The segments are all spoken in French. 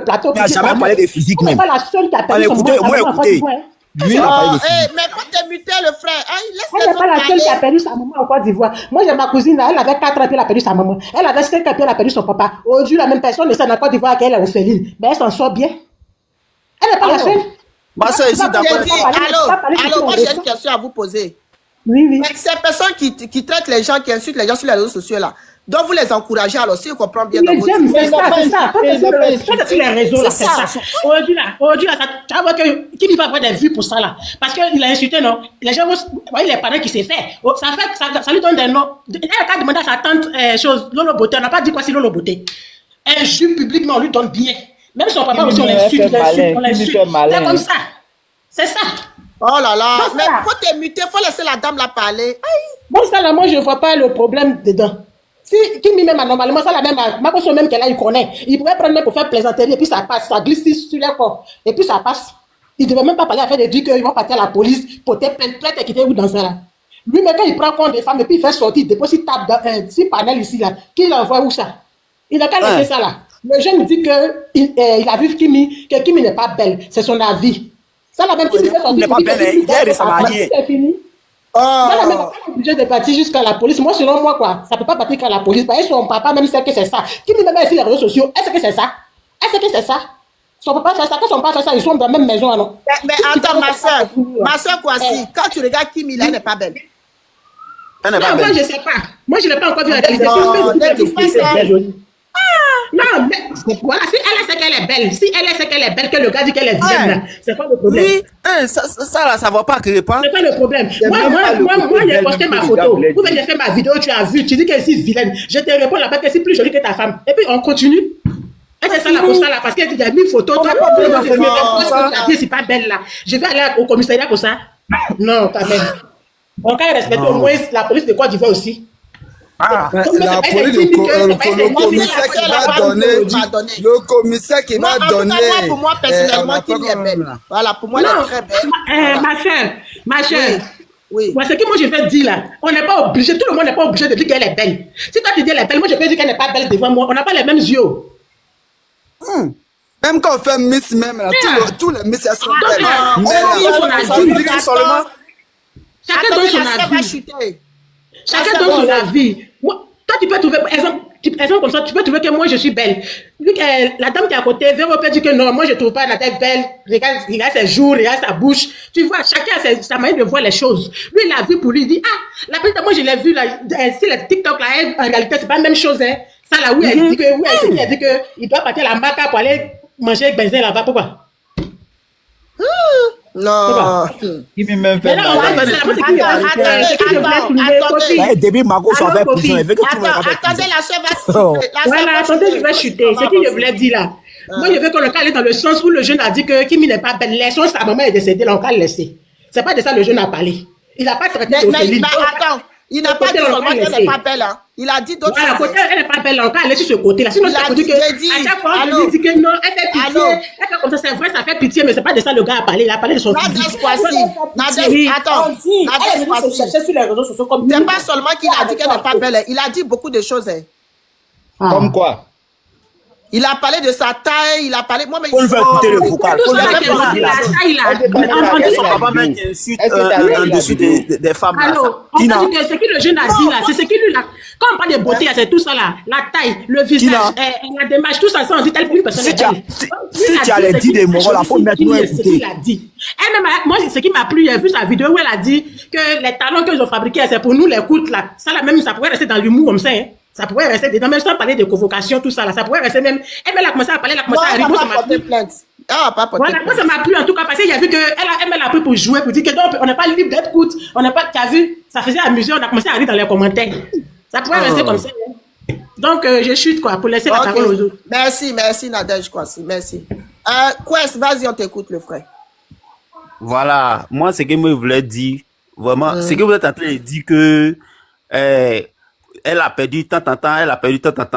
le plateau. Il n'a jamais parlé de physique Elle n'est même. pas la seule qui a perdu son Écoutez, moi, écoutez. Lui, il a parlé de physique. Mais quand tu es muté, le frère, laisse Elle les n'est pas autres la seule qui a parler. perdu sa maman en Côte d'Ivoire. Moi, j'ai ma cousine, elle avait 4 ans, puis elle a perdu sa maman. Elle avait 5 ans, puis elle a perdu son papa. Aujourd'hui, la même personne ne sait en Côte d'Ivoire qu'elle est orpheline. Mais elle s'en sort bien. Elle n'est pas la seule. Ma soeur ici, d'accord. Allô, moi j'ai une question à vous poser. Oui, oui. Mais ces personnes qui traitent les gens, qui insultent les gens sur les réseaux sociaux là, donc vous les encouragez alors, si vous comprenez bien dans Les votre j'aime, vie. c'est ça, c'est ça. Quand c'est sur les réseaux, là, c'est ça. Aujourd'hui, là, tu vas voir qui va avoir des vues pour ça, là. Parce qu'il a insulté, non? Les gens, vous voyez les parents qui s'est fait. Ça lui donne des noms. Elle a demandé à sa tante, Lolo Beauté. On n'a pas dit quoi, c'est Lolo Beauté. Un juge publiquement, on lui donne bien. Même son papa aussi, on l'insulte. C'est comme ça. C'est ça. Oh là là, Donc, mais ça. quand tu es muté, il faut laisser la dame la parler. Bon, ça, là, moi, je ne vois pas le problème dedans. Si Kimi même normalement, ça, la même, ma personne même qu'elle a, il connaît. Il pourrait prendre même pour faire plaisanterie et puis ça passe, ça glisse sur les corps. Et puis ça passe. Il ne devait même pas parler à faire des trucs qu'ils vont partir à la police pour te plainte et quitter où dans ça là. Lui, mais quand il prend compte des femmes et puis il fait sortir, il dépose, il tape dans si panel ici là, qui l'envoie où ça? Il n'a qu'à laisser ça là. Le jeune dit qu'il a vu Kimi, que Kimi n'est pas belle. C'est son avis. Ça la même Kimi fait sortir. Il n'est pas belle, hier et sa mariée. C'est fini. Ça la même pas obligé de partir jusqu'à la police. Moi, selon moi, quoi, ça ne peut pas partir qu'à la police. Parce que son papa même sait que c'est ça. Kimi même sur les réseaux sociaux, elle sait que c'est ça. Elle sait que c'est ça. Son papa fait ça, quand son papa fait ça, ils sont dans la même maison alors. Mais attends, ma soeur Kwasi, quand tu regardes Kimi, elle n'est pas belle. Elle n'est pas Non, moi, belle. je ne sais pas. Moi, je n'ai pas encore vu la réalité. Non, ne dis pas ça. Non, mais voilà, si elle sait qu'elle est belle, si elle sait qu'elle est belle, que le gars dit qu'elle est vilaine, là, c'est pas le problème. Oui, ça là, ça va pas créer pas. C'est pas le problème. Moi, j'ai posté ma photo. Vous venez faire ma vidéo, tu as vu, tu dis qu'elle est si vilaine. Je te réponds là-bas qu'elle est plus jolie que ta femme. Et puis, on continue. Et c'est ça là pour ça là, parce qu'il y a 1000 photos. Toi, c'est pas belle là. Je vais aller au commissariat pour ça. Non, quand même. On va respecter au moins la police de Côte d'Ivoire aussi. La police, le commissaire qui va donner, le commissaire qui va donner. Pour moi, personnellement, Kimi est belle. Voilà, pour moi, elle est très belle. Ma chère. Oui. C'est ce que moi je vais dire là. On n'est pas obligé, tout le monde n'est pas obligé de dire qu'elle est belle. Si toi tu dis qu'elle est belle, moi je peux dire qu'elle n'est pas belle devant moi. On n'a pas les mêmes yeux. Même quand on fait Miss, même là, tous les Miss, elles sont belles. Chacun donne son avis. Chacun donne son avis. Toi, tu peux trouver, exemple comme ça, tu peux trouver que moi, je suis belle. Vu que la dame qui est à côté, Véro peut dire que non, moi, je ne trouve pas la tête belle. Regarde ses joues, regarde sa bouche. Tu vois, chacun a sa manière de voir les choses. Lui, il a vu pour lui, il dit, la petite, moi, je l'ai vu, là, si le TikTok, là, en réalité, c'est pas la même chose, hein. Ça, là, où elle dit qu'il doit partir à la maca pour aller manger avec Benzin là-bas. Pourquoi? Non. Il m'a même fait. Début, Margot s'en fait prison. Elle veut que tout le monde Attendez, la soeur va. Voilà, attendez, je vais chuter. C'est ce que je voulais dire là. Moi, je veux qu'on le aller dans le sens où le jeune a dit que Kimi n'est pas belle. Laissons sa maman est décédée, là, on va le laisser. C'est pas de ça le jeune a parlé. Il n'a pas traité Mais attends, il n'a pas dit seulement qu'elle n'est pas belle. Il a dit d'autres choses. Voilà, elle n'est pas belle, on va aller sur ce côté-là. Sinon, c'est dit que à chaque fois, on dit que non, elle fait pitié. Elle fait comme ça, c'est vrai, ça fait pitié, mais c'est pas de ça le gars a parlé. Il a parlé de son physique. Attends, c'est pas seulement qu'il a dit qu'elle n'est pas belle. Il a dit beaucoup de choses. Comme quoi? Il a parlé de sa taille, il a parlé. Moi, mais faut le faire écouter le vocal. Faut le faire écouter le vocal. En dessous des femmes. Alors, on dit que ce que le jeune a dit là, c'est ce qu'il lui a. Quand on parle de beauté, c'est tout ça là. La taille, le visage, la démarche, tout ça, on dit telle une personne. Si tu as les dit des mots, il faut maintenant écouter. Il a dit. Elle-même, moi, ce qui m'a plu, j'ai vu sa vidéo où elle a dit que les talons qu'ils ont fabriqués, c'est pour nous les coudes là. Ça là même, ça pourrait rester dans l'humour comme ça. Ça pourrait rester dedans, même sans parler de convocation, tout ça là, ça pourrait rester même. Elle a commencé à parler, elle a commencé à rire. Ça m'a plu. Voilà, moi ça m'a plu en tout cas parce qu'il y a vu qu'elle a pris pour jouer, pour dire que non, on n'est pas libre d'être coûte, on n'a pas, tu as vu, ça faisait amuser, on a commencé à rire dans les commentaires. Ça pourrait rester comme ça. Donc je chute quoi, pour laisser la parole aux autres. Merci Nadège quoi, merci. Quest, vas-y, on t'écoute le frère. Voilà, moi ce que je voulais dire, vraiment, c'est que vous êtes en train de dire que elle a perdu tant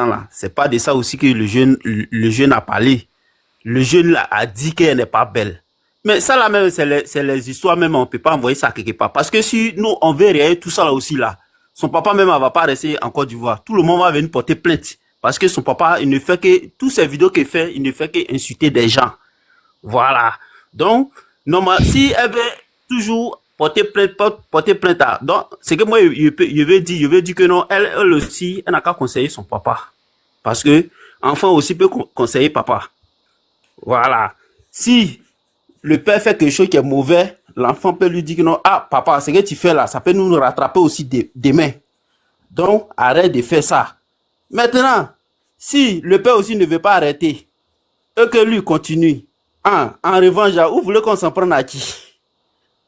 là. C'est pas de ça aussi que le jeune a parlé. Le jeune là a dit qu'elle n'est pas belle. Mais ça là même, c'est les histoires même, on peut pas envoyer ça quelque part. Parce que si nous, on veut réagir tout ça là aussi là, son papa même, elle va pas rester en Côte d'Ivoire. Tout le monde va venir porter plainte Parce que son papa, il ne fait que, toutes ces vidéos qu'il fait, il ne fait qu'insulter des gens. Voilà. Donc, normalement, si elle veut toujours porter plainte à, donc, c'est que moi, je veux dire que non, elle aussi, elle n'a qu'à conseiller son papa. Parce que, enfant aussi peut conseiller papa. Voilà. Si le père fait quelque chose qui est mauvais, l'enfant peut lui dire que non, ah, papa, ce que tu fais là, ça peut nous rattraper aussi demain. Donc, arrête de faire ça. Maintenant, si le père aussi ne veut pas arrêter, et que lui continue, en revanche, vous voulez qu'on s'en prenne à qui?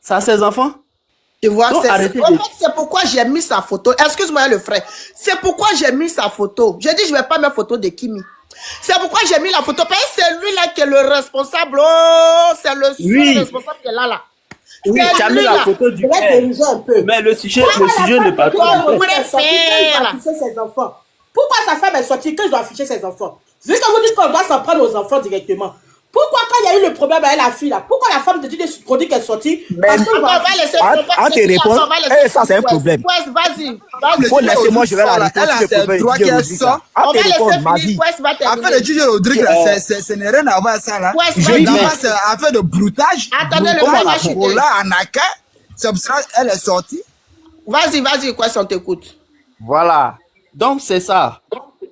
Ça a ses enfants? Tu vois, c'est pourquoi j'ai mis sa photo. Excuse-moi le frère. C'est pourquoi j'ai mis sa photo. Je dis, je ne vais pas mettre photo de Kimi. C'est pourquoi j'ai mis la photo. Parce que c'est lui là qui est le responsable. Oh, c'est le seul responsable qui est là. Oui, tu as mis la photo du père. Mais le sujet n'est pas tout. Pourquoi sa femme est sortie quand ils ont affiché ses enfants? Vu que vous dites qu'on doit s'en prendre aux enfants directement. Pourquoi quand il y a eu le problème avec la fille là, pourquoi la femme te dit qu'elle est sortie? Parce qu'on va laisser te répondre, ça c'est un problème. Vas-y. Faut laisser, moi je vais la répondre. Elle a ses droits qu'elle sort. On va laisser finir. Affaire de juge Rodrigue, ce n'est rien à voir à ça là. D'abord, c'est affaire de broutage. Attendez, le frère va chuter. Là, Anaka, elle est sortie. Vas-y, quoi, on t'écoute. Voilà. Donc c'est ça.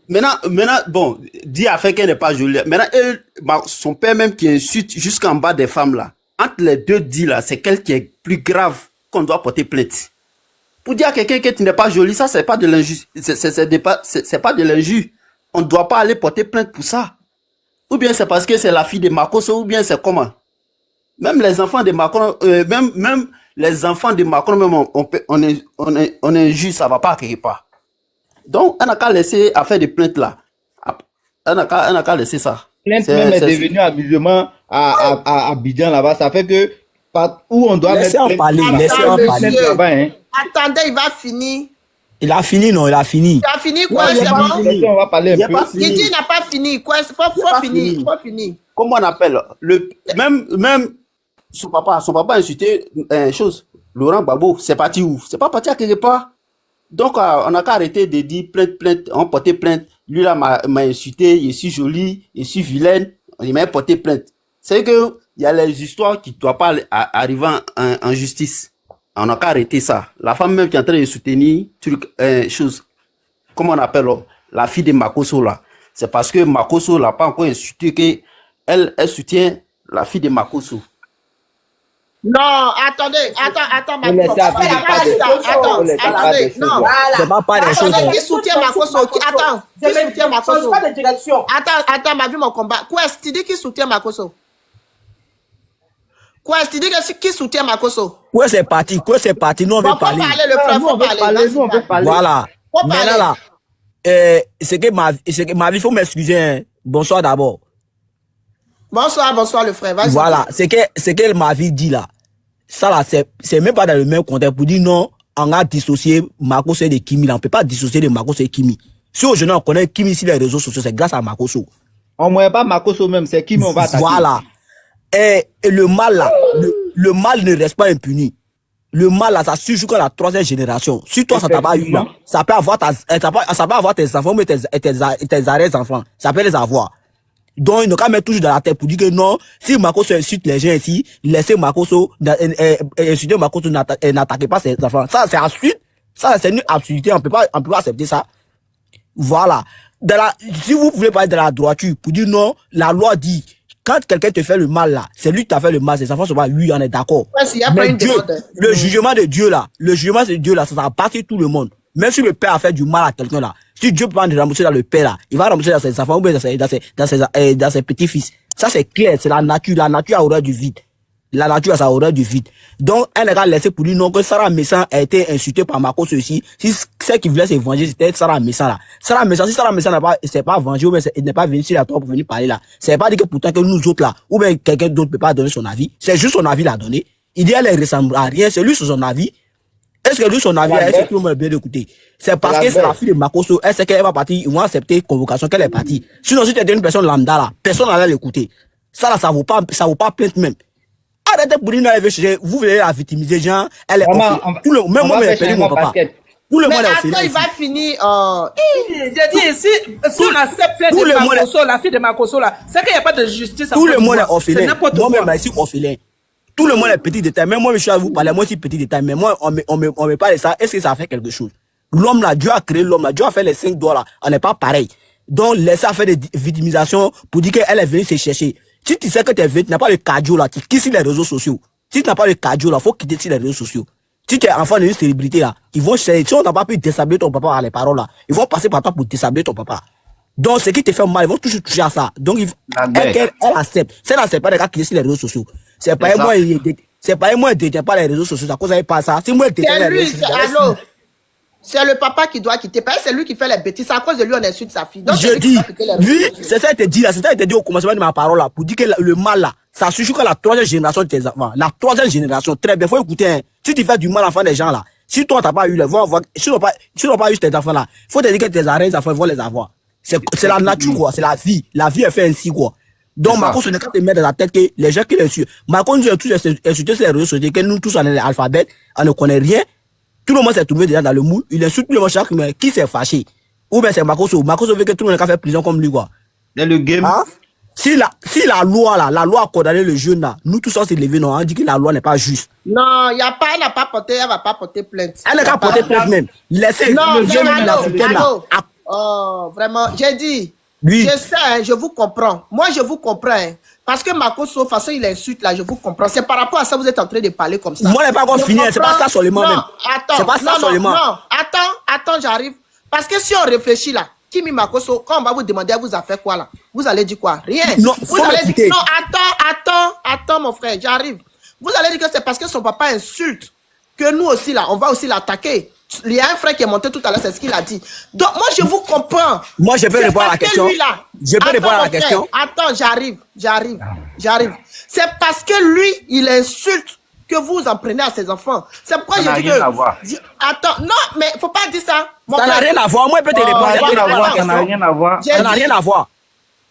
Maintenant, bon, dit à fait qu'elle n'est pas jolie. Maintenant, son père même qui insulte jusqu'en bas des femmes là. Entre les deux dit là, c'est quel qui est plus grave qu'on doit porter plainte. Pour dire à quelqu'un que tu n'es pas jolie, ça c'est pas de l'injure. C'est pas de l'injure. On ne doit pas aller porter plainte pour ça. Ou bien c'est parce que c'est la fille de Makosso, ou bien c'est comment. Même les enfants de Macron, même les enfants de Macron, même on injure, ça va pas quelque part. Donc, on n'a qu'à laisser affaire de plainte là. On n'a qu'à laisser ça. Plainte même est devenu amusement à Abidjan là-bas. Ça fait que où on doit laisser en parler. Attendez, il va finir. Il a fini, non? Il a fini. Il a fini quoi? C'est bon? On va parler un peu. Il dit il n'a pas fini. Quoi? Faut finir. Comment on appelle? Même son papa a insulté chose. Laurent Gbagbo, c'est parti où? C'est pas parti à quelque part. Donc, on n'a qu'à arrêter de dire plainte, on portait plainte. Lui, là, m'a insulté, je suis jolie, je suis vilaine, il m'a porté plainte. C'est que, il y a les histoires qui ne doivent pas arriver en justice. On n'a qu'à arrêter ça. La femme même qui est en train de soutenir, chose, comment on appelle, la fille de Makosso, là. C'est parce que Makosso l'a pas encore insulté qu'elle soutient la fille de Makosso. Non, attendez, attends, attendez, non. C'est pas des choses. Qui soutient Makosso? Attends, qui soutient Makosso? Attends, ma vie, mon combat. Quoi, tu dis qui soutient Makosso? Quoi, tu dis qui soutient Makosso? Quoi, c'est parti, nous on veut parler. Faut parler. Voilà. Maintenant là, c'est que ma vie, faut m'excuser. Hein. Bonsoir d'abord. Bonsoir le frère. Vas-y. Voilà, c'est que ma vie dit là. Ça là, c'est même pas dans le même contexte pour dire non, on a dissocié Makosso de Kimi. Là, on peut pas dissocier de Makosso et Kimi. Si aujourd'hui on connaît Kimi sur les réseaux sociaux, c'est grâce à Makosso. On ne pas Makosso même, c'est Kimi on va attaquer. Voilà. Et le mal là, le mal ne reste pas impuni. Le mal là, ça suit jusqu'à la 3e génération. Si toi ça t'a pas eu là, ça peut avoir tes enfants mais tes arrière-enfants. Ça peut les avoir. Donc, il ne peut mettre toujours dans la tête pour dire que non, si Makosso insulte les gens ici, laissez Makosso, insulter Makosso, n'attaquez pas ses enfants. Ça, c'est absurde. Ça, c'est une absurdité. On peut pas accepter ça. Voilà. Si vous voulez parler de la droiture, pour dire non, la loi dit, quand quelqu'un te fait le mal là, c'est lui qui t'a fait le mal, ses enfants sont pas, lui, on est d'accord. Mais Dieu, le jugement de Dieu là, ça va passer tout le monde. Même si le père a fait du mal à quelqu'un là, si Dieu peut pas rembourser dans le père là, il va rembourser dans ses enfants ou bien dans ses petits-fils. Ça c'est clair, c'est la nature a horreur du vide. La nature a sa horreur du vide. Donc, elle a laissé pour dire non que Sarah Messan a été insultée par Makosso aussi. Si celle qui voulait se venger, c'était Sarah Messan là. Si Sarah Messan s'est pas vengée ou bien elle n'est pas venue sur la tour pour venir parler là, c'est pas dit que pourtant que nous autres là, ou bien quelqu'un d'autre peut pas donner son avis. C'est juste son avis l'a donné. Il dit elle ressemble à rien, c'est lui sur son avis. Est-ce que lui, son avis, est-ce que tout le monde est bien d'écouter? C'est parce que c'est la fille de Makosso, elle sait qu'elle va partir, ils vont accepter convocation qu'elle est partie. Sinon, si tu étais une personne lambda là, personne n'allait l'écouter. Ça là, ça vaut pas plainte même. Arrêtez pour dire, vous voulez la victimiser, genre, elle est tout le même moi, j'ai perdu mon papa. Tout le Mais monde est attends, orphelin. il ici. va finir. J'ai dit, si on accepte plainte tout de le monde Makoso, la fille de Makoso, là, c'est qu'il n'y a pas de justice. Tout le monde est C'est orphelin. n'importe Moi-même, quoi. je suis orphelin. Tout le monde est petit détail. Même moi, je suis à vous parler. Moi, je suis petit détail. Mais moi, on me parle de ça. Est-ce que ça fait quelque chose? L'homme là, Dieu a créé l'homme là. Dieu a fait les 5 doigts là. On n'est pas pareil. Donc, laissez faire des victimisations pour dire qu'elle est venue se chercher. Si tu sais que tu es venu, tu n'as pas le cardio là, tu quittes sur les réseaux sociaux. Si tu n'as pas le cardio là, faut quitter sur les réseaux sociaux. Si tu es enfant d'une célébrité là, ils vont chercher. Si on n'a pas pu déshabiller ton papa par les paroles là, ils vont passer par toi pour déshabiller ton papa. Donc, ce qui te fait mal, ils vont toujours toucher à ça. Donc, elle accepte. Si elle n'accepte pas les gars qui sont sur les réseaux sociaux, c'est pas moi, c'est pas moi, je ne pas les réseaux sociaux, à cause de pas ça. Si moi, je C'est lui, c'est le papa qui doit quitter. Parce que c'est lui qui fait les bêtises. C'est à cause de lui, on insulte sa fille. Donc, je dis, lui, c'est ça, il te dit là, c'est ça, il te dit au commencement de ma parole là, pour dire que le mal là, ça suffit que la 3e génération de tes enfants. La 3e génération, très bien, faut écouter, hein. Si tu fais du mal à l'enfant des gens là, si toi, t'as pas eu les voix, si tu n'as pas eu tes enfants là, faut te dire que tes arrêts, enfants, ils vont les avoir. C'est la nature, quoi, c'est la vie. La vie est fait ainsi, quoi. Donc, Marco, ce n'est pas te mettre dans la tête que les gens qui les suivent. Marco nous a tous insulté sur les réseaux sociaux, que nous tous, on est alphabet, on ne connaît rien. Tout le monde s'est trouvé déjà dans le moule. Il insulte tout le monde chaque mais qui s'est fâché. Ou bien c'est Marco veut que tout le monde ait fait prison comme lui, quoi. Dans le game. Hein? Si la loi, là, la loi a condamné le jeune, là, nous tous on s'est levés, non, on dit que la loi n'est pas juste. Non, elle n'a pas porté, elle va pas porter plainte. Elle n'a pas porté plainte même. Laissez non, le jeune, l'Africaine, là. Oh, vraiment, j'ai dit. Oui. Je sais, hein, je vous comprends. Moi, je vous comprends. Hein. Parce que Makoso, de toute façon, il insulte là, je vous comprends. C'est par rapport à ça que vous êtes en train de parler comme ça. Moi, je n'ai pas encore fini, c'est pas ça seulement non, même. Attends, c'est pas ça seulement. Non, attends, j'arrive. Parce que si on réfléchit là, Kimi Makoso, quand on va vous demander, elle vous a fait quoi là? Vous allez dire quoi? Rien. Non, vous allez dire, non, attends, mon frère, j'arrive. Vous allez dire que c'est parce que son papa insulte que nous aussi là, on va aussi l'attaquer. Il y a un frère qui est monté tout à l'heure, c'est ce qu'il a dit. Donc, moi, je vous comprends. Moi, je peux répondre à la question. Je peux répondre à la question. Attends, j'arrive. C'est parce que lui, il insulte que vous en prenez à ses enfants. C'est pourquoi je dis que... Attends, non, mais il ne faut pas dire ça. Ça n'a rien à voir. Moi, je peux te répondre. Ça n'a rien à voir. Ça n'a rien à voir.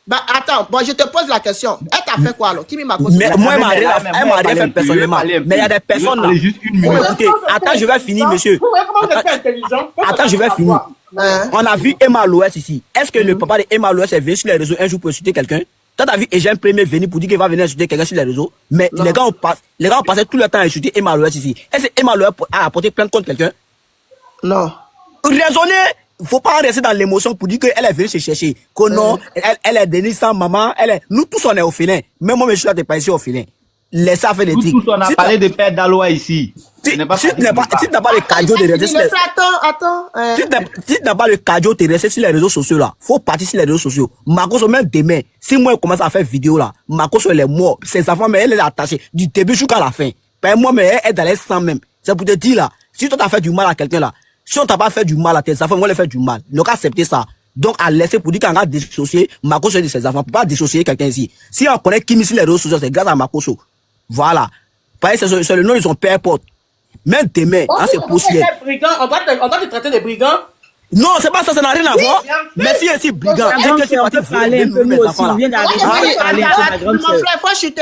Bah, attends, bon, je te pose la question. Elle t'a fait quoi, alors? Qui m'a Moi, elle m'a rien fait personnellement. Mais il y a des personnes là. Écoutez, attends, je vais finir, monsieur. Attends, je vais finir. On a vu Emma Loès ici. Est-ce que le papa de Emma Loès est venu sur les réseaux un jour pour insulter quelqu'un? Toi, t'as vu Eugène Premier venir pour dire qu'il va venir insulter quelqu'un sur les réseaux? Mais les gars ont passé tout le temps à insulter Emma Loès ici. Est-ce que Emma Loès a apporté plainte contre quelqu'un? Non. Raisonner. Faut pas rester dans l'émotion pour dire qu'elle est venue se chercher. Que non, elle est devenue sans maman. Nous tous, on est orphelins. Même moi, je suis là, t'es pas ici orphelin. Laissez faire des trucs. Nous tous, on a parlé de père d'Aloa ici. Si tu n'as pas le cardio de rester sur les... Attends. Si tu n'as pas le cardio de rester sur les réseaux sociaux là, faut partir sur les réseaux sociaux. Marcos, même demain, si moi, je commence à faire vidéo là, Marcos, elle est morte. Ses enfants, mais elle est attachée du début jusqu'à la fin. Ben, moi, mais elle est dans les sangs même. C'est pour te dire là, si toi t'as fait du mal à quelqu'un là, si on t'a pas fait du mal à tes enfants, on va les faire du mal. Donc, accepter ça. Donc, à laisser pour dire qu'on va dissocier Makoso de ses enfants. On peut pas dissocier quelqu'un ici. Si on connaît Kimi sur les réseaux sociaux, c'est grâce à Makoso. Voilà. Parce que c'est le nom de son père porte. Même demain, hein, c'est possible. On doit te traiter de brigand. Non, c'est pas ça, ça n'a rien à voir. Mais si c'est brigand, on peut parler un peu, nous aussi, on vient d'arriver. Mon frère, faut chuter,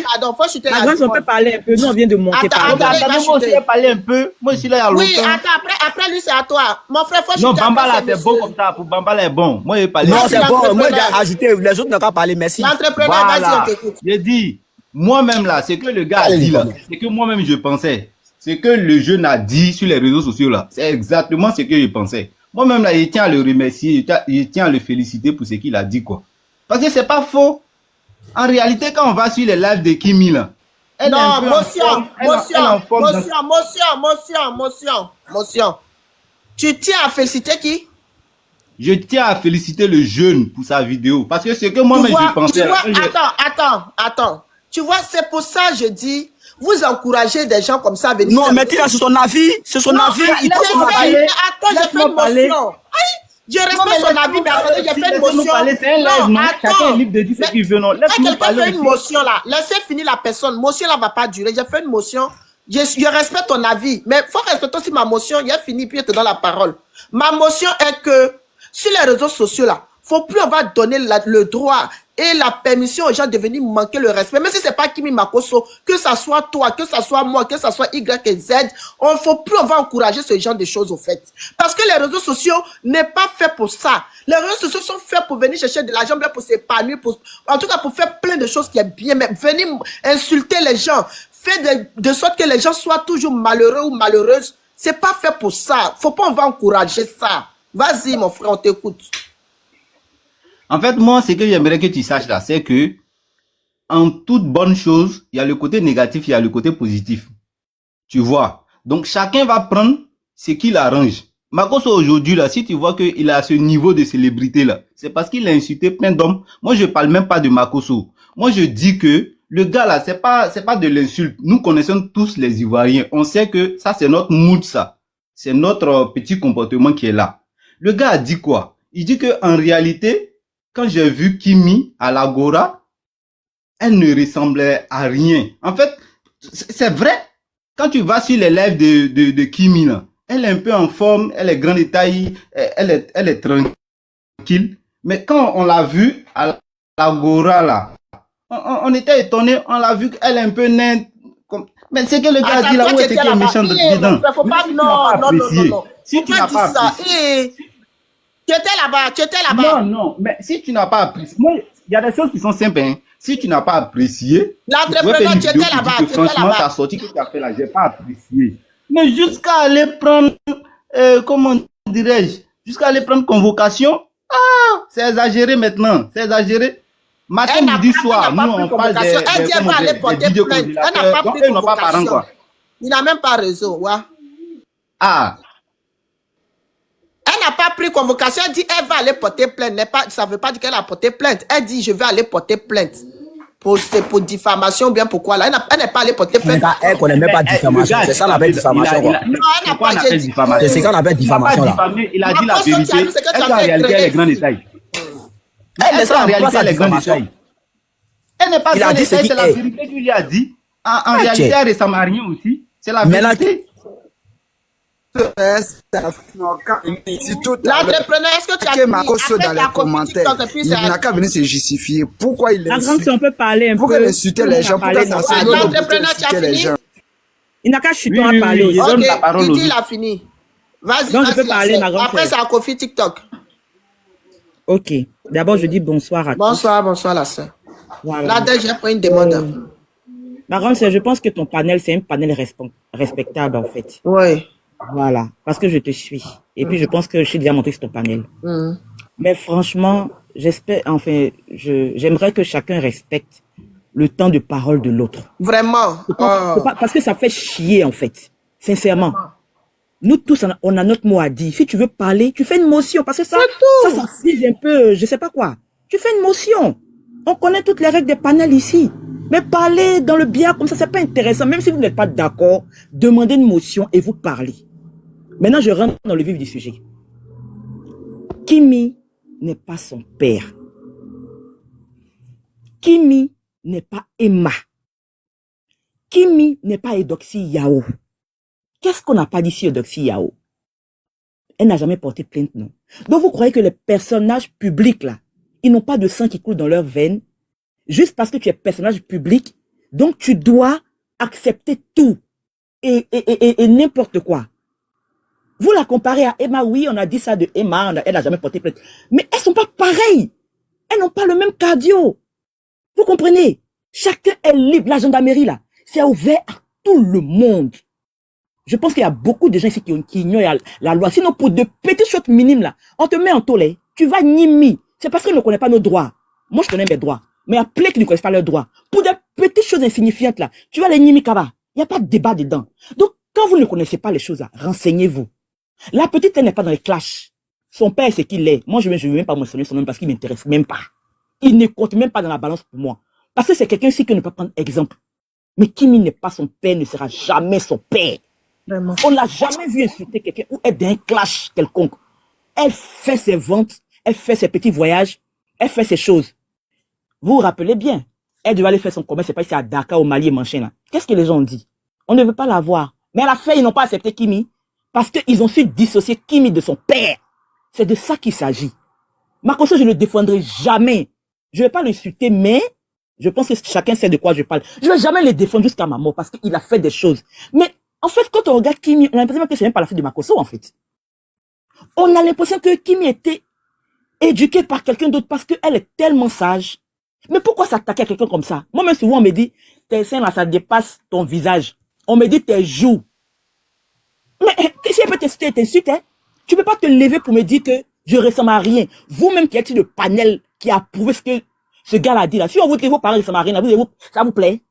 pardon, faut chuter. La grande, on peut parler un peu, nous on vient de monter. Moi aussi, parler un peu. Moi aussi, là, il y a longtemps. Oui, attends, après lui, c'est à toi. Mon frère, faut chuter. Non, Bambala, c'est bon comme ça. Pour Bambala, est bon. Moi, il parle. Non, c'est bon. Moi, j'ai ajouté, les autres n'ont qu'à parler, merci. L'entrepreneur, vas-y, on t'écoute. J'ai dit, moi-même, là, c'est que le gars a dit, là. C'est que moi-même, je pensais. Ce que le jeune a dit sur les réseaux sociaux, là. C'est exactement ce que je pensais. Moi-même, là, je tiens à le remercier, je tiens à le féliciter pour ce qu'il a dit, quoi. Parce que c'est pas faux. En réalité, quand on va sur les lives de Kimi, là, non, motion. Tu tiens à féliciter qui? Je tiens à féliciter le jeune pour sa vidéo. Parce que c'est que moi-même, je pensais... Tu vois, attends. Tu vois, c'est pour ça que je dis... Vous encouragez des gens comme ça à venir. Non, mais c'est son avis. C'est son avis. Il faut son avis. Attends, j'ai fait une motion. Je respecte son avis, mais attendez, j'ai fait une motion. C'est un live, non? Chacun est libre de dire ce qu'il veut, non? Laisse-nous parler. Quelqu'un fait une motion là. Laissez finir la personne. Motion là va pas durer. J'ai fait une motion. Je respecte ton avis. Mais il faut respecter aussi ma motion. Il a fini, puis je te donne la parole. Ma motion est que sur les réseaux sociaux là, faut plus on va donner le droit et la permission aux gens de venir manquer le respect. Même si c'est pas Kimi Makosso, que ça soit toi, que ça soit moi, que ça soit Y et Z, on faut plus, on va encourager ce genre de choses au fait. Parce que les réseaux sociaux n'est pas fait pour ça. Les réseaux sociaux sont faits pour venir chercher de l'argent, pour s'épanouir, en tout cas pour faire plein de choses qui est bien, mais venir insulter les gens, faire de sorte que les gens soient toujours malheureux ou malheureuses, c'est pas fait pour ça. Faut pas, on va encourager ça. Vas-y, mon frère, on t'écoute. En fait, moi, ce que j'aimerais que tu saches là, c'est que en toute bonne chose, il y a le côté négatif, il y a le côté positif. Tu vois. Donc, chacun va prendre ce qui l'arrange. Makosso aujourd'hui là, si tu vois qu'il a ce niveau de célébrité là, c'est parce qu'il a insulté plein d'hommes. Moi, je parle même pas de Makosso. Moi, je dis que le gars là, c'est pas de l'insulte. Nous connaissons tous les Ivoiriens. On sait que ça, c'est notre mood, ça. C'est notre petit comportement qui est là. Le gars a dit quoi? Il dit que en réalité, quand j'ai vu Kimi à l'Agora, elle ne ressemblait à rien. En fait, c'est vrai. Quand tu vas sur les lives de Kimi là, elle est un peu en forme, elle est grande de taille, elle est tranquille. Mais quand on l'a vue à l'Agora là, on était étonnés, on l'a vu qu'elle est un peu naine. Mais c'est que le gars a dit là, où est-ce qu'il est méchant dedans? Non. Si tu n'as pas apprécié. Tu étais là-bas. Non, mais si tu n'as pas apprécié, moi, il y a des choses qui sont simples, hein. Si tu n'as pas apprécié, l'entrepreneur, tu étais là-bas. Franchement, ta sortie que tu as fait là, j'ai pas apprécié. Mais jusqu'à aller prendre, comment dirais-je, jusqu'à aller prendre convocation, c'est exagéré maintenant, c'est exagéré. Matin, midi, soir, nous, on parle des vidéos qu'on dit là, donc eux n'ont pas parent, quoi. Il n'a même pas réseau, ouais. Elle n'a pas pris convocation, elle dit elle va aller porter plainte. Ça ne veut pas dire qu'elle a porté plainte. Elle dit je vais aller porter plainte. Pour diffamation, bien pourquoi là. Elle n'est pas allée porter plainte. Elle ne connaît même pas diffamation. C'est ça qu'on appelle diffamation. Non, elle n'a pas dit diffamation. C'est ce qu'on appelle diffamation là. Il a dit la vérité. Elle en réalité, elle est grande détail. Elle est en réalité, elle est grande détail. Elle n'est pas grande détail, c'est la vérité qu'il lui a dit. En réalité, elle ne ressemble à rien aussi. C'est la vérité. L'entrepreneur, est-ce que tu as dit Makosso dans les commentaires, il n'a qu'à venir se justifier. Pourquoi il insulte? Si on peut parler un peu. Pourquoi il insultait les gens? Pourquoi ça se l'entrepreneur, tu as fini? Il n'a qu'à chuter à parler. Ok, il dit il a fini. Vas-y, donc je peux parler, ma grande après, c'est à Kofi TikTok. Ok. D'abord, je dis bonsoir à tous. Bonsoir la soeur. Voilà. Là, j'ai pas une demande. Ma grande sœur, je pense que ton panel, c'est un panel respectable, en fait. Oui. Voilà. Parce que je te suis. Et puis, je pense que je suis déjà monté sur ton panel. Mais franchement, j'aimerais que chacun respecte le temps de parole de l'autre. Vraiment. Parce que ça fait chier, en fait. Sincèrement. Nous tous, on a notre mot à dire. Si tu veux parler, tu fais une motion. Parce que ça frise un peu, je sais pas quoi. Tu fais une motion. On connaît toutes les règles des panels ici. Mais parler dans le bien comme ça, c'est pas intéressant. Même si vous n'êtes pas d'accord, demandez une motion et vous parlez. Maintenant, je rentre dans le vif du sujet. Kimi n'est pas son père. Kimi n'est pas Emma. Kimi n'est pas Eudoxie Yao. Qu'est-ce qu'on n'a pas dit sur Eudoxie Yao? Elle n'a jamais porté plainte, non. Donc vous croyez que les personnages publics, là, ils n'ont pas de sang qui coule dans leurs veines? Juste parce que tu es personnage public, donc tu dois accepter tout et n'importe quoi. Vous la comparez à Emma, oui, on a dit ça de Emma, elle n'a jamais porté plainte. Mais elles sont pas pareilles. Elles n'ont pas le même cardio. Vous comprenez? Chacun est libre. La gendarmerie, là, c'est ouvert à tout le monde. Je pense qu'il y a beaucoup de gens ici qui ignorent la loi. Sinon, pour de petites choses minimes, là, on te met en tollé. Tu vas nimi. C'est parce qu'on ne connaît pas nos droits. Moi, je connais mes droits. Mais il y a plein qui ne connaissent pas leurs droits. Pour des petites choses insignifiantes, là, tu vas les nimi kaba. Il n'y a pas de débat dedans. Donc, quand vous ne connaissez pas les choses, là, renseignez-vous. La petite, elle n'est pas dans les clashs. Son père, c'est qu'il est. Moi, je ne vais même pas mentionner son nom parce qu'il ne m'intéresse même pas. Il ne compte même pas dans la balance pour moi. Parce que c'est quelqu'un ici qui ne peut pas prendre exemple. Mais Kimi n'est pas son père, ne sera jamais son père. Vraiment. On n'a jamais vu insulter quelqu'un ou être dans un clash quelconque. Elle fait ses ventes, elle fait ses petits voyages, elle fait ses choses. Vous vous rappelez bien, elle devait aller faire son commerce, c'est pas ici à Dakar, au Mali et machin là. Qu'est-ce que les gens ont dit? On ne veut pas la voir. Mais à la fin, ils n'ont pas accepté Kimi parce qu'ils ont su dissocier Kimi de son père. C'est de ça qu'il s'agit. Makosso, je ne le défendrai jamais. Je vais pas l'insulter, mais je pense que chacun sait de quoi je parle. Je vais jamais les défendre jusqu'à ma mort parce qu'il a fait des choses. Mais en fait, quand on regarde Kimi, on a l'impression que c'est même pas la fille de Makosso, en fait. On a l'impression que Kimi était éduquée par quelqu'un d'autre parce qu'elle est tellement sage. Mais pourquoi s'attaquer à quelqu'un comme ça? Moi-même, souvent, on me dit, tes seins là, ça dépasse ton visage. On me dit tes joues. Mais si elle peut t'insulter, hein, tu peux pas te lever pour me dire que je ressemble à rien. Vous-même qui êtes le panel qui a prouvé ce que ce gars-là dit là. Si on vous dit vos parents ressemblent à rien, ça vous plaît?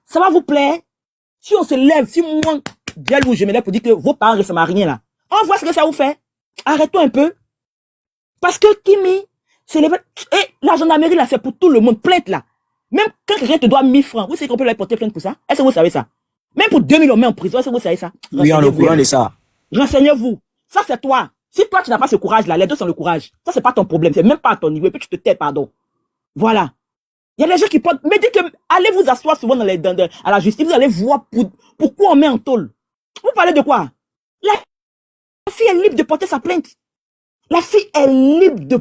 Ça va vous plaire? Si on se lève, si moi, Dial ou je me lève pour dire que vos parents ressemblent à rien là, on voit ce que ça vous fait. Arrête-toi un peu. Parce que Kimi, c'est les... Et la gendarmerie là, c'est pour tout le monde. Plainte là. Même quand quelqu'un te doit 1000 francs, vous savez qu'on peut leur porter plainte pour ça? Est-ce que vous savez ça? Même pour 2000 on met en prison, est-ce que vous savez ça? Oui, on est au courant de ça. Renseignez-vous. Ça, c'est toi. Si toi, tu n'as pas ce courage-là, les deux sont le courage. Ça, c'est pas ton problème. C'est même pas à ton niveau. Et puis, tu te tais, pardon. Voilà. Il y a des gens qui portent... Mais dites que... Allez vous asseoir souvent à la justice. Vous allez voir pourquoi on met en tôle. Vous parlez de quoi? La fille est libre de porter sa plainte. La fille est libre de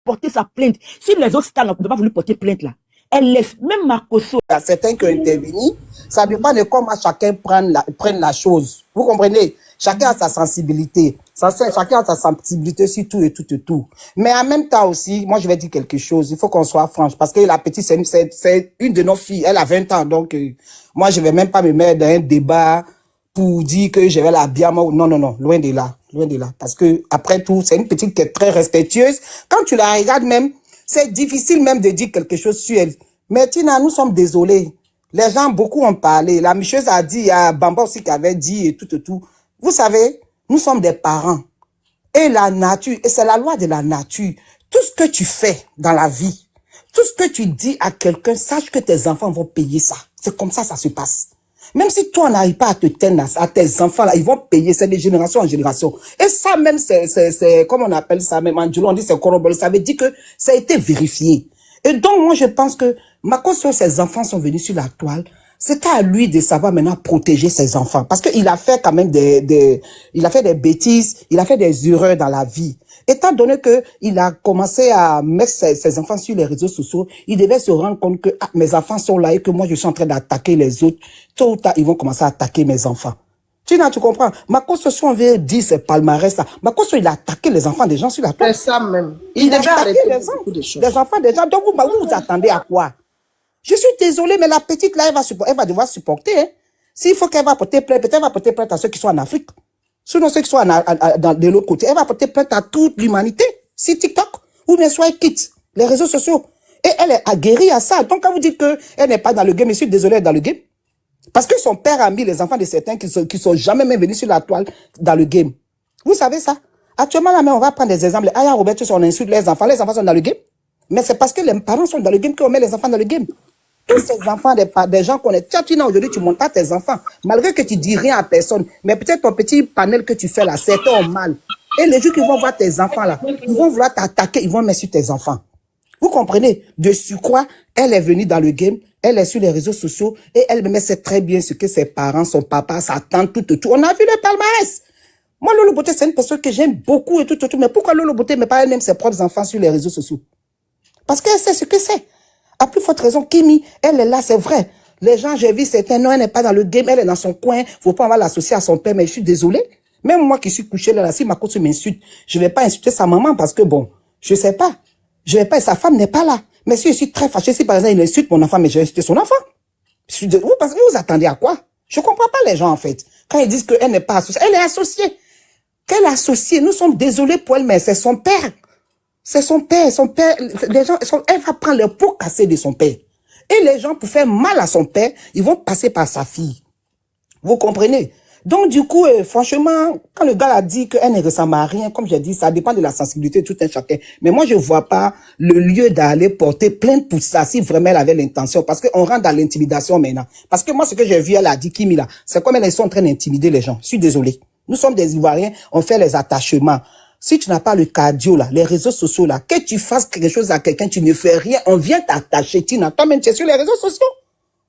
porter sa plainte. Si les autres stars n'ont pas voulu porter plainte, là, elle laisse même Makosso. Il y a certains qui ont intervenu. Ça dépend de comment chacun prenne la chose. Vous comprenez? Chacun a sa sensibilité. Chacun a sa sensibilité sur tout et tout et tout. Mais en même temps aussi, moi je vais dire quelque chose. Il faut qu'on soit franche. Parce que la petite, c'est une de nos filles. Elle a 20 ans. Donc, moi je vais même pas me mettre dans un débat pour dire que je vais la bien. Non, non, non. Loin de là. Loin de là. Parce que, après tout, c'est une petite qui est très respectueuse. Quand tu la regardes même, c'est difficile même de dire quelque chose sur elle. Mais Tina, nous sommes désolés. Les gens, beaucoup ont parlé. La micheuse a dit, il y a Bamba aussi qui avait dit et tout et tout. Vous savez, nous sommes des parents. Et la nature, et c'est la loi de la nature. Tout ce que tu fais dans la vie, tout ce que tu dis à quelqu'un, sache que tes enfants vont payer ça. C'est comme ça se passe. Même si toi, n'arrives pas à te tenir à tes enfants, là, ils vont payer. C'est de génération en génération. Et ça même, c'est comme on appelle ça même en Djolo, on dit c'est corroboré. Ça veut dire que ça a été vérifié. Et donc, moi, je pense que Makosso, ses enfants sont venus sur la toile. C'est à lui de savoir maintenant protéger ses enfants. Parce qu'il a fait quand même il a fait des bêtises, il a fait des erreurs dans la vie. Étant donné que il a commencé à mettre ses enfants sur les réseaux sociaux, il devait se rendre compte que mes enfants sont là et que moi je suis en train d'attaquer les autres. Tôt ou tard, ils vont commencer à attaquer mes enfants. Tu comprends? Makosso, si on veut dire ce palmarès là, Makosso, il a attaqué les enfants des gens sur la toile. C'est ça même. Il a attaqué les enfants des gens. Donc vous attendez à quoi? Je suis désolée, mais la petite là, elle va devoir supporter. Hein. S'il faut qu'elle va porter plainte, peut-être elle va porter plainte à ceux qui sont en Afrique. Sinon, ceux qui sont de l'autre côté, elle va porter plainte à toute l'humanité. Si TikTok, ou bien soit elle quitte les réseaux sociaux. Et elle est aguerrie à ça. Donc, quand vous dites qu'elle n'est pas dans le game, je suis désolée, elle est dans le game. Parce que son père a mis les enfants de certains qui sont jamais même venus sur la toile dans le game. Vous savez ça? Actuellement, là, mais on va prendre des exemples. Aya Roberto, on insulte les enfants sont dans le game. Mais c'est parce que les parents sont dans le game qu'on met les enfants dans le game. Tous ces enfants, des gens qu'on est. Tu aujourd'hui, tu montes pas tes enfants. Malgré que tu dis rien à personne. Mais peut-être ton petit panel que tu fais là, certains ont mal. Et les gens qui vont voir tes enfants là, ils vont vouloir t'attaquer, ils vont mettre sur tes enfants. Vous comprenez? De surcroît, elle est venue dans le game, elle est sur les réseaux sociaux et elle sait très bien ce que ses parents, son papa, sa tante, tout. On a vu le palmarès. Moi, Lolo Beauté, c'est une personne que j'aime beaucoup et tout. Mais pourquoi Lolo Beauté ne met pas elle-même ses propres enfants sur les réseaux sociaux? Parce qu'elle sait ce que c'est. À plus forte raison, Kimi, elle est là, c'est vrai. Les gens, j'ai vu certains, non, elle n'est pas dans le game, elle est dans son coin, faut pas avoir l'associer à son père, mais je suis désolée. Même moi qui suis couché là, si Makosso m'insulte, je vais pas insulter sa maman parce que bon, je sais pas. Je vais pas, sa femme n'est pas là. Mais si je suis très fâché, si par exemple il insulte mon enfant, mais je vais insulter son enfant. Parce que vous attendez à quoi? Je comprends pas les gens en fait. Quand ils disent qu'elle n'est pas associée, elle est associée. Qu'elle est associée, nous sommes désolés pour elle, mais c'est son père. C'est son père, les gens, elle va prendre le pot cassé de son père. Et les gens, pour faire mal à son père, ils vont passer par sa fille. Vous comprenez? Donc, du coup, franchement, quand le gars a dit qu'elle ne ressemble à rien, comme j'ai dit, ça dépend de la sensibilité de tout un chacun. Mais moi, je vois pas le lieu d'aller porter plainte pour ça, si vraiment elle avait l'intention. Parce qu'on rentre dans l'intimidation maintenant. Parce que moi, ce que j'ai vu, elle a dit, Kimi, là, c'est comme elles sont en train d'intimider les gens. Je suis désolé. Nous sommes des Ivoiriens, on fait les attachements. Si tu n'as pas le cardio, là, les réseaux sociaux, là, que tu fasses quelque chose à quelqu'un, tu ne fais rien, on vient t'attacher. Toi-même, tu es sur les réseaux sociaux.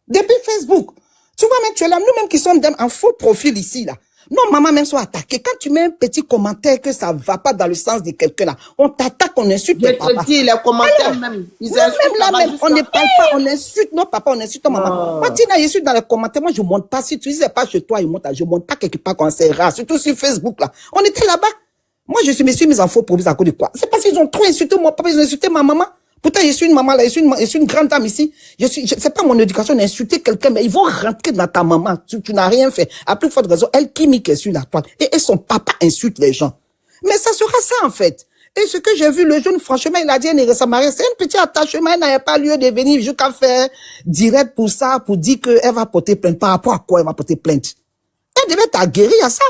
Depuis Facebook. Tu vois, même, tu es là, nous-mêmes qui sommes en faux profil ici, là. Non, maman même soit attaquée. Quand tu mets un petit commentaire que ça va pas dans le sens de quelqu'un là, on t'attaque, on insulte Je les papas. te dis, les commentaires Alors, même, ils non, insultent même là, là-bas même, on ne jusqu'à... parle pas, on insulte nos papas, on insulte nos mamans. Moi, Tina, je suis dans les commentaires, moi, je monte pas. Si tu disais pas chez toi, je monte pas quelque part quand c'est rare, surtout sur Facebook là. On était là-bas. Moi, je me suis mis en faux problème à cause de quoi? C'est parce qu'ils ont trop insulté mon papa, ils ont insulté ma maman. Pourtant, je suis une maman là, je suis une grande dame ici. C'est pas mon éducation d'insulter quelqu'un, mais ils vont rentrer dans ta maman. Tu n'as rien fait. À plus forte raison, elle qui est sur la toile. Et son papa insulte les gens. Mais ça sera ça, en fait. Et ce que j'ai vu, le jeune, franchement, il a dit, elle sa mariée, c'est un petit attachement, elle n'avait pas lieu de venir jusqu'à faire direct pour ça, pour dire qu'elle va porter plainte. Par rapport à quoi elle va porter plainte? Elle devait être aguerrie à ça.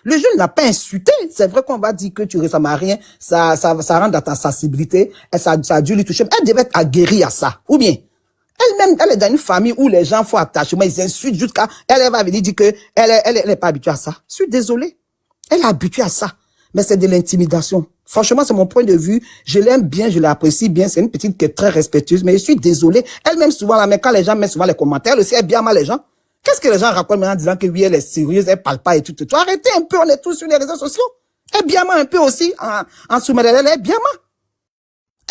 Le jeune n'a pas insulté. C'est vrai qu'on va dire que tu ressembles à rien, ça rentre dans ta sensibilité, et ça a dû lui toucher. Elle devait être aguerrie à ça. Ou bien, elle-même, elle est dans une famille où les gens font attachement, ils insultent jusqu'à, elle va venir dire que elle n'est pas habituée à ça. Je suis désolé. Elle est habituée à ça. Mais c'est de l'intimidation. Franchement, c'est mon point de vue. Je l'aime bien, je l'apprécie bien. C'est une petite qui est très respectueuse, mais je suis désolé. Elle-même, souvent, là, mais quand les gens mettent souvent les commentaires, elle aussi, elle bien mal les gens. Qu'est-ce que les gens racontent maintenant en disant que oui, elle est sérieuse, elle parle pas et tout. Arrêtez un peu, on est tous sur les réseaux sociaux. Elle bien mal un peu aussi, en sous-mêlée, elle est bien mal.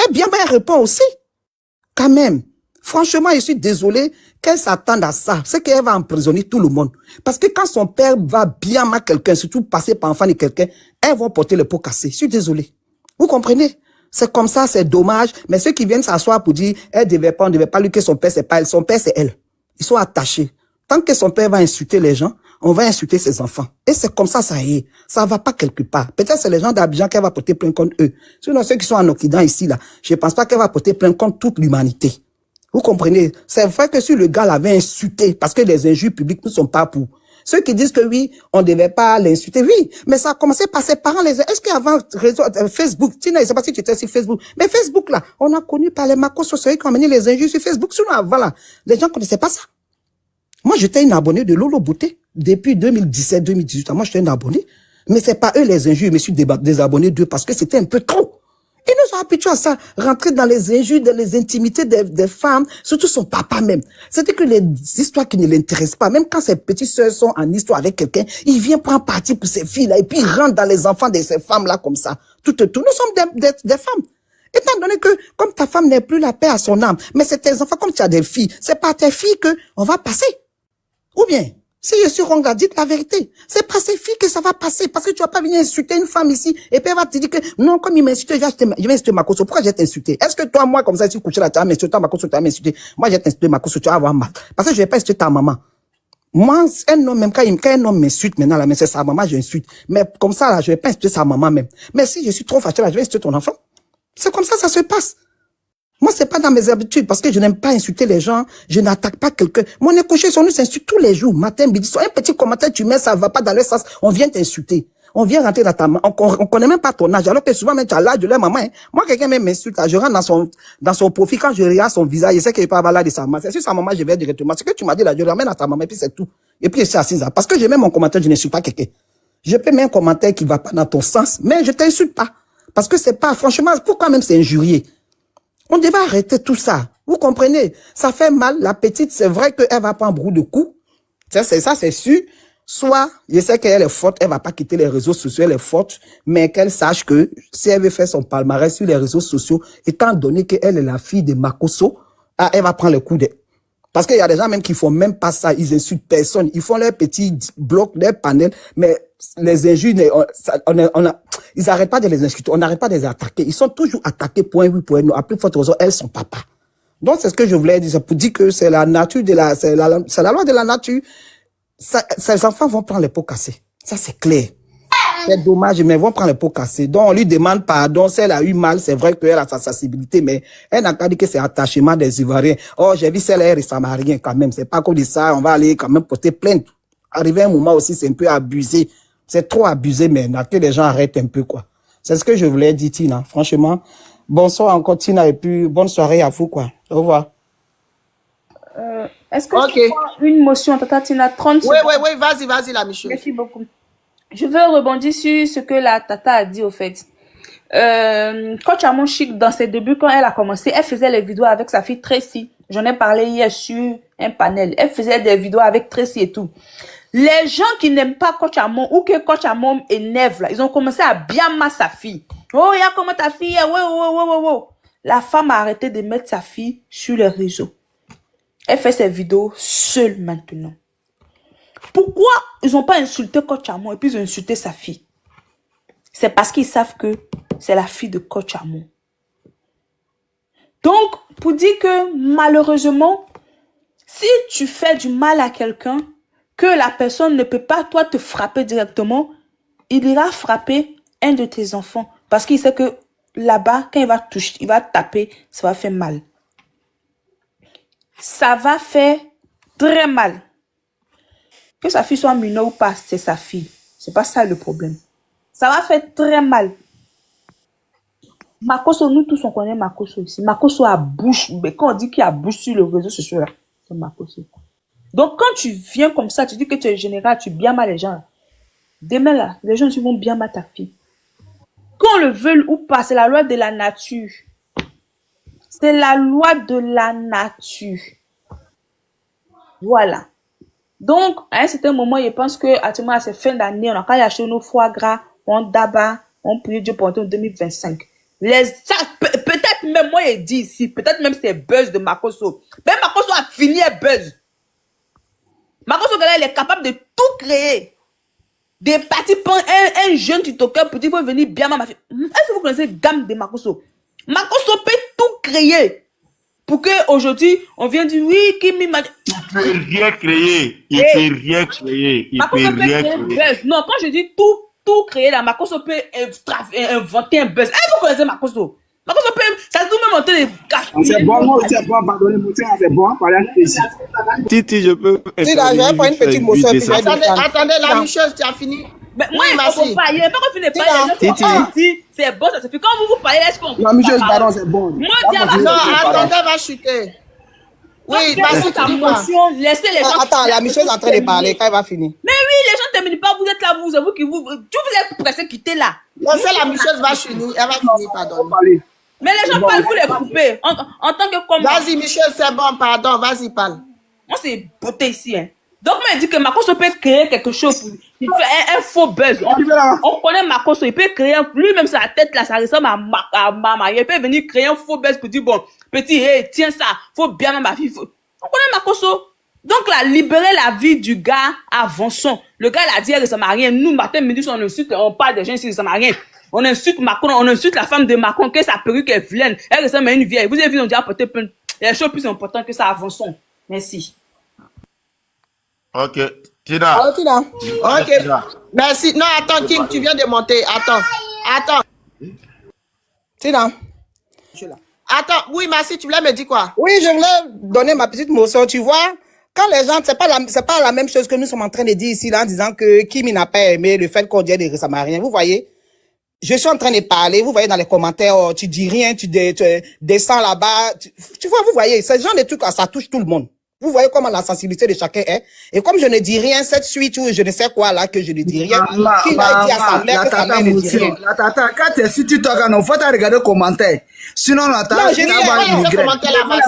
Elle bien mal, elle répond aussi. Quand même. Franchement, je suis désolé qu'elle s'attende à ça. C'est qu'elle va emprisonner tout le monde. Parce que quand son père va bien mal quelqu'un, surtout passer par enfant de quelqu'un, elles vont porter le pot cassé. Je suis désolé. Vous comprenez? C'est comme ça, c'est dommage. Mais ceux qui viennent s'asseoir pour dire, on ne devait pas lui que son père, c'est pas elle. Son père, c'est elle. Ils sont attachés. Tant que son père va insulter les gens, on va insulter ses enfants. Et c'est comme ça y est. Ça va pas quelque part. Peut-être c'est les gens d'Abidjan qu'elle va porter plainte contre eux. Sinon, ceux qui sont en Occident ici, là, je pense pas qu'elle va porter plainte contre toute l'humanité. Vous comprenez? C'est vrai que si le gars l'avait insulté, parce que les injures publiques ne sont pas pour. Ceux qui disent que oui, on ne devait pas l'insulter, oui, mais ça a commencé par ses parents. Est-ce qu'avant Facebook, Tina, je ne sais pas si tu étais sur Facebook, mais Facebook, là, on a connu par les macros sociaux qui ont mené les injures sur Facebook. Sinon, avant, là, les gens ne connaissaient pas ça. Moi, j'étais une abonnée de Lolo Beauté depuis 2017-2018. Moi, j'étais une abonnée. Mais c'est pas eux les injures. Je me suis désabonné d'eux parce que c'était un peu trop. Ils nous ont habitués à ça. Rentrer dans les injures, dans les intimités des femmes, surtout son papa même. C'est-à-dire que les histoires qui ne l'intéressent pas, même quand ses petites sœurs sont en histoire avec quelqu'un, il vient prendre parti pour ses filles là et puis il rentre dans les enfants de ces femmes-là comme ça. Tout. Nous sommes des femmes. Étant donné que, comme ta femme n'est plus la paix à son âme, mais c'est tes enfants, comme tu as des filles, c'est par tes filles que on va passer. Ou bien, si je suis Ronga, dites la vérité. C'est pas ces filles que ça va passer. Parce que tu vas pas venir insulter une femme ici. Et puis elle va te dire que, non, comme il m'a insulté, je vais insulter Makoso. Pourquoi je vais t'insulter? Est-ce que toi, moi, comme ça, si tu couches là, tu vas m'insulter, toi, Makoso, tu vas m'insulter. Moi, je vais t'insulter, Makoso, tu vas avoir mal. Parce que je vais pas insulter ta maman. Moi, un homme, même quand un homme m'insulte maintenant, là, mais c'est sa maman, je insulte. Mais comme ça, là, je vais pas insulter sa maman même. Mais si je suis trop fâché, là, je vais insulter ton enfant. C'est comme ça se passe. Moi, c'est pas dans mes habitudes, parce que je n'aime pas insulter les gens, je n'attaque pas quelqu'un. Moi, on est couché sur nous, s'insulte tous les jours, matin, midi, soir. Un petit commentaire, tu mets, ça va pas dans le sens, on vient t'insulter. On vient rentrer dans ta main, on connaît même pas ton âge, alors que souvent, même, tu as l'âge de leur maman, hein. Moi, quelqu'un même m'insulte, je rentre dans son profil, quand je regarde son visage, je sais qu'il peut avoir l'âge de sa maman. C'est sur sa maman, je vais directement. Ce que tu m'as dit là, je ramène à ta maman, et puis c'est tout. Et puis, je suis assise là. Parce que je mets mon commentaire, je n'insulte pas quelqu'un. Je peux mettre un commentaire qui va pas dans ton sens, mais je t'insulte pas. Parce que c'est pas, franchement, pourquoi même c'est injurier? On devait arrêter tout ça. Vous comprenez? Ça fait mal. La petite, c'est vrai qu'elle va pas en brou de coups. Ça, c'est sûr. Soit, je sais qu'elle est forte, elle va pas quitter les réseaux sociaux, elle est forte, mais qu'elle sache que si elle veut faire son palmarès sur les réseaux sociaux, étant donné qu'elle est la fille de Makoso, elle va prendre le coup de... Parce qu'il y a des gens même qui font même pas ça, ils insultent personne. Ils font leurs petits blocs, leurs panels, mais les injures, ils n'arrêtent pas de les insulter, on n'arrête pas de les attaquer. Ils sont toujours attaqués, point oui, point non. À plus forte raison, elles sont papa. Donc, c'est ce que je voulais dire, pour dire que c'est la nature c'est la loi de la nature. Ces enfants vont prendre les pots cassés. Ça, c'est clair. C'est dommage, mais ils vont prendre les pots cassés. Donc, on lui demande pardon. Si elle a eu mal, c'est vrai qu'elle a sa sensibilité, mais elle n'a pas dit que c'est attachement des Ivoiriens. Oh, j'ai vu celle elle ressemble à rien quand même. C'est pas comme ça, on va aller quand même porter plainte. Arrivé un moment aussi, c'est un peu abusé. C'est trop abusé maintenant, que les gens arrêtent un peu, quoi. C'est ce que je voulais dire, Tina. Franchement, bonsoir encore, Tina, et puis bonne soirée à vous, quoi. Au revoir. Est-ce que tu prends une motion, Tata Tina, 30 secondes? Oui, vas-y, la Michel. Merci beaucoup. Je veux rebondir sur ce que la Tata a dit, au fait. Quand Chamon Chic, dans ses débuts, quand elle a commencé, elle faisait les vidéos avec sa fille Tracy. J'en ai parlé hier sur un panel. Elle faisait des vidéos avec Tracy et tout. Les gens qui n'aiment pas Coach Amon ou que Coach Amon énerve, là, ils ont commencé à bien mettre sa fille. Oh, regarde comment ta fille est. Ouais. La femme a arrêté de mettre sa fille sur les réseaux. Elle fait ses vidéos seule maintenant. Pourquoi ils n'ont pas insulté Coach Amon et puis ils ont insulté sa fille? C'est parce qu'ils savent que c'est la fille de Coach Amon. Donc, pour dire que malheureusement, si tu fais du mal à quelqu'un, que la personne ne peut pas, toi, te frapper directement, il ira frapper un de tes enfants. Parce qu'il sait que là-bas, quand il va toucher, il va taper, ça va faire mal. Ça va faire très mal. Que sa fille soit mineure ou pas, c'est sa fille. C'est pas ça le problème. Ça va faire très mal. Makoso, nous tous on connaît Makoso ici. Makoso a bouche, mais quand on dit qu'il a bouche sur le réseau social, c'est Makoso. Donc quand tu viens comme ça, tu dis que tu es général, tu bien mal les gens. Demain là, les gens vont bien mal ta fille. Qu'on le veuille ou pas, c'est la loi de la nature. C'est la loi de la nature. Voilà. Donc, à un certain moment, je pense que à cette fin d'année, on a quand même acheté nos foie gras, on d'abat, on prie Dieu pour en 2025. Peut-être même moi, je dis ici, peut-être même c'est buzz de Makoso. Mais Makoso a fini un buzz. Makoso, elle est capable de tout créer. Des parties pour un jeune TikToker pour dire qu'il faut venir bien ma fille. Est-ce que vous connaissez gamme de Makoso? Makoso peut tout créer. Pour qu'aujourd'hui, on vienne dire oui, Kimi m'a dit. Il peut rien créer. Il peut rien créer. Il peut rien créer. Non, quand je dis tout créer là, Makoso peut inventer un buzz. Est-ce que vous connaissez Makoso? Makoso peut, ça se trouve même monter les gars. C'est bon, moi aussi, c'est bon, pardonnez-moi, c'est bon, parlez ici. Titi, je peux. Si là, je vais prendre une petite motion. Attendez, la Micheuse, tu as fini? Mais moi, il faut pas, il n'y a pas qu'on finit de parler. Titi, c'est bon, ça se fait. Quand vous parlez, est-ce qu'on. La Micheuse, pardon, c'est bon. Moi, non, attendez, va chuter. Oui, vas-y, tu dis quoi? Laissez les gens. Attends, la Micheuse est en train de parler, quand elle va finir. Mais oui, les gens ne terminent pas, vous êtes là, vous qui vous. Tout vous êtes pressé quitter là. Laissez la Micheuse va finir, elle va finir, pardon. Mais les gens parlent, vous les coupez. En tant que comme. Vas-y, Micheuse, c'est bon, pardon, vas-y, parle. Moi, c'est beauté ici, hein. Donc, moi, il dit que Makoso peut créer quelque chose. Il fait un faux buzz. On connaît Makoso, il peut créer lui-même sa tête là, ça ressemble à Mama. Il peut venir créer un faux buzz pour dire bon, petit, hey, tiens ça, faut bien ma fille. On connaît Makoso. Donc, là, libérer la vie du gars, avançons. Le gars, il a dit, elle ressemble à rien. Nous, matin, midi, on insulte, on parle des gens ici, ils ressemblent à rien. On insulte Macron, on insulte la femme de Macron, que sa perruque est vilaine. Elle ressemble à une vieille. Vous avez vu, on dit apporter plein. Il y a des choses plus importantes que ça, avançons. Merci. Ok, Tina. Oh, Tina. Ok. Merci. Non, attends, King, tu viens de monter. Attends. Tina. Attends, oui, merci, tu voulais me dire quoi? Oui, je voulais donner ma petite motion, tu vois. Quand les gens, c'est pas la même chose que nous sommes en train de dire ici, là, en disant que Kimi n'a pas aimé le fait qu'on dise des Samariens. Vous voyez? Je suis en train de parler, vous voyez dans les commentaires, oh, tu dis rien, tu descends là-bas. Tu vois, vous voyez, ce genre de trucs, ça touche tout le monde. Vous voyez comment la sensibilité de chacun est. Et comme je ne dis rien, cette suite ou je ne sais quoi là, que je ne dis rien, qui va dire à sa mère que sa mère ne dit rien. La tata, quand tu es sur TikTok, il faut regarder les commentaires. Sinon, la tata, non, je dis pas commentaires là-bas.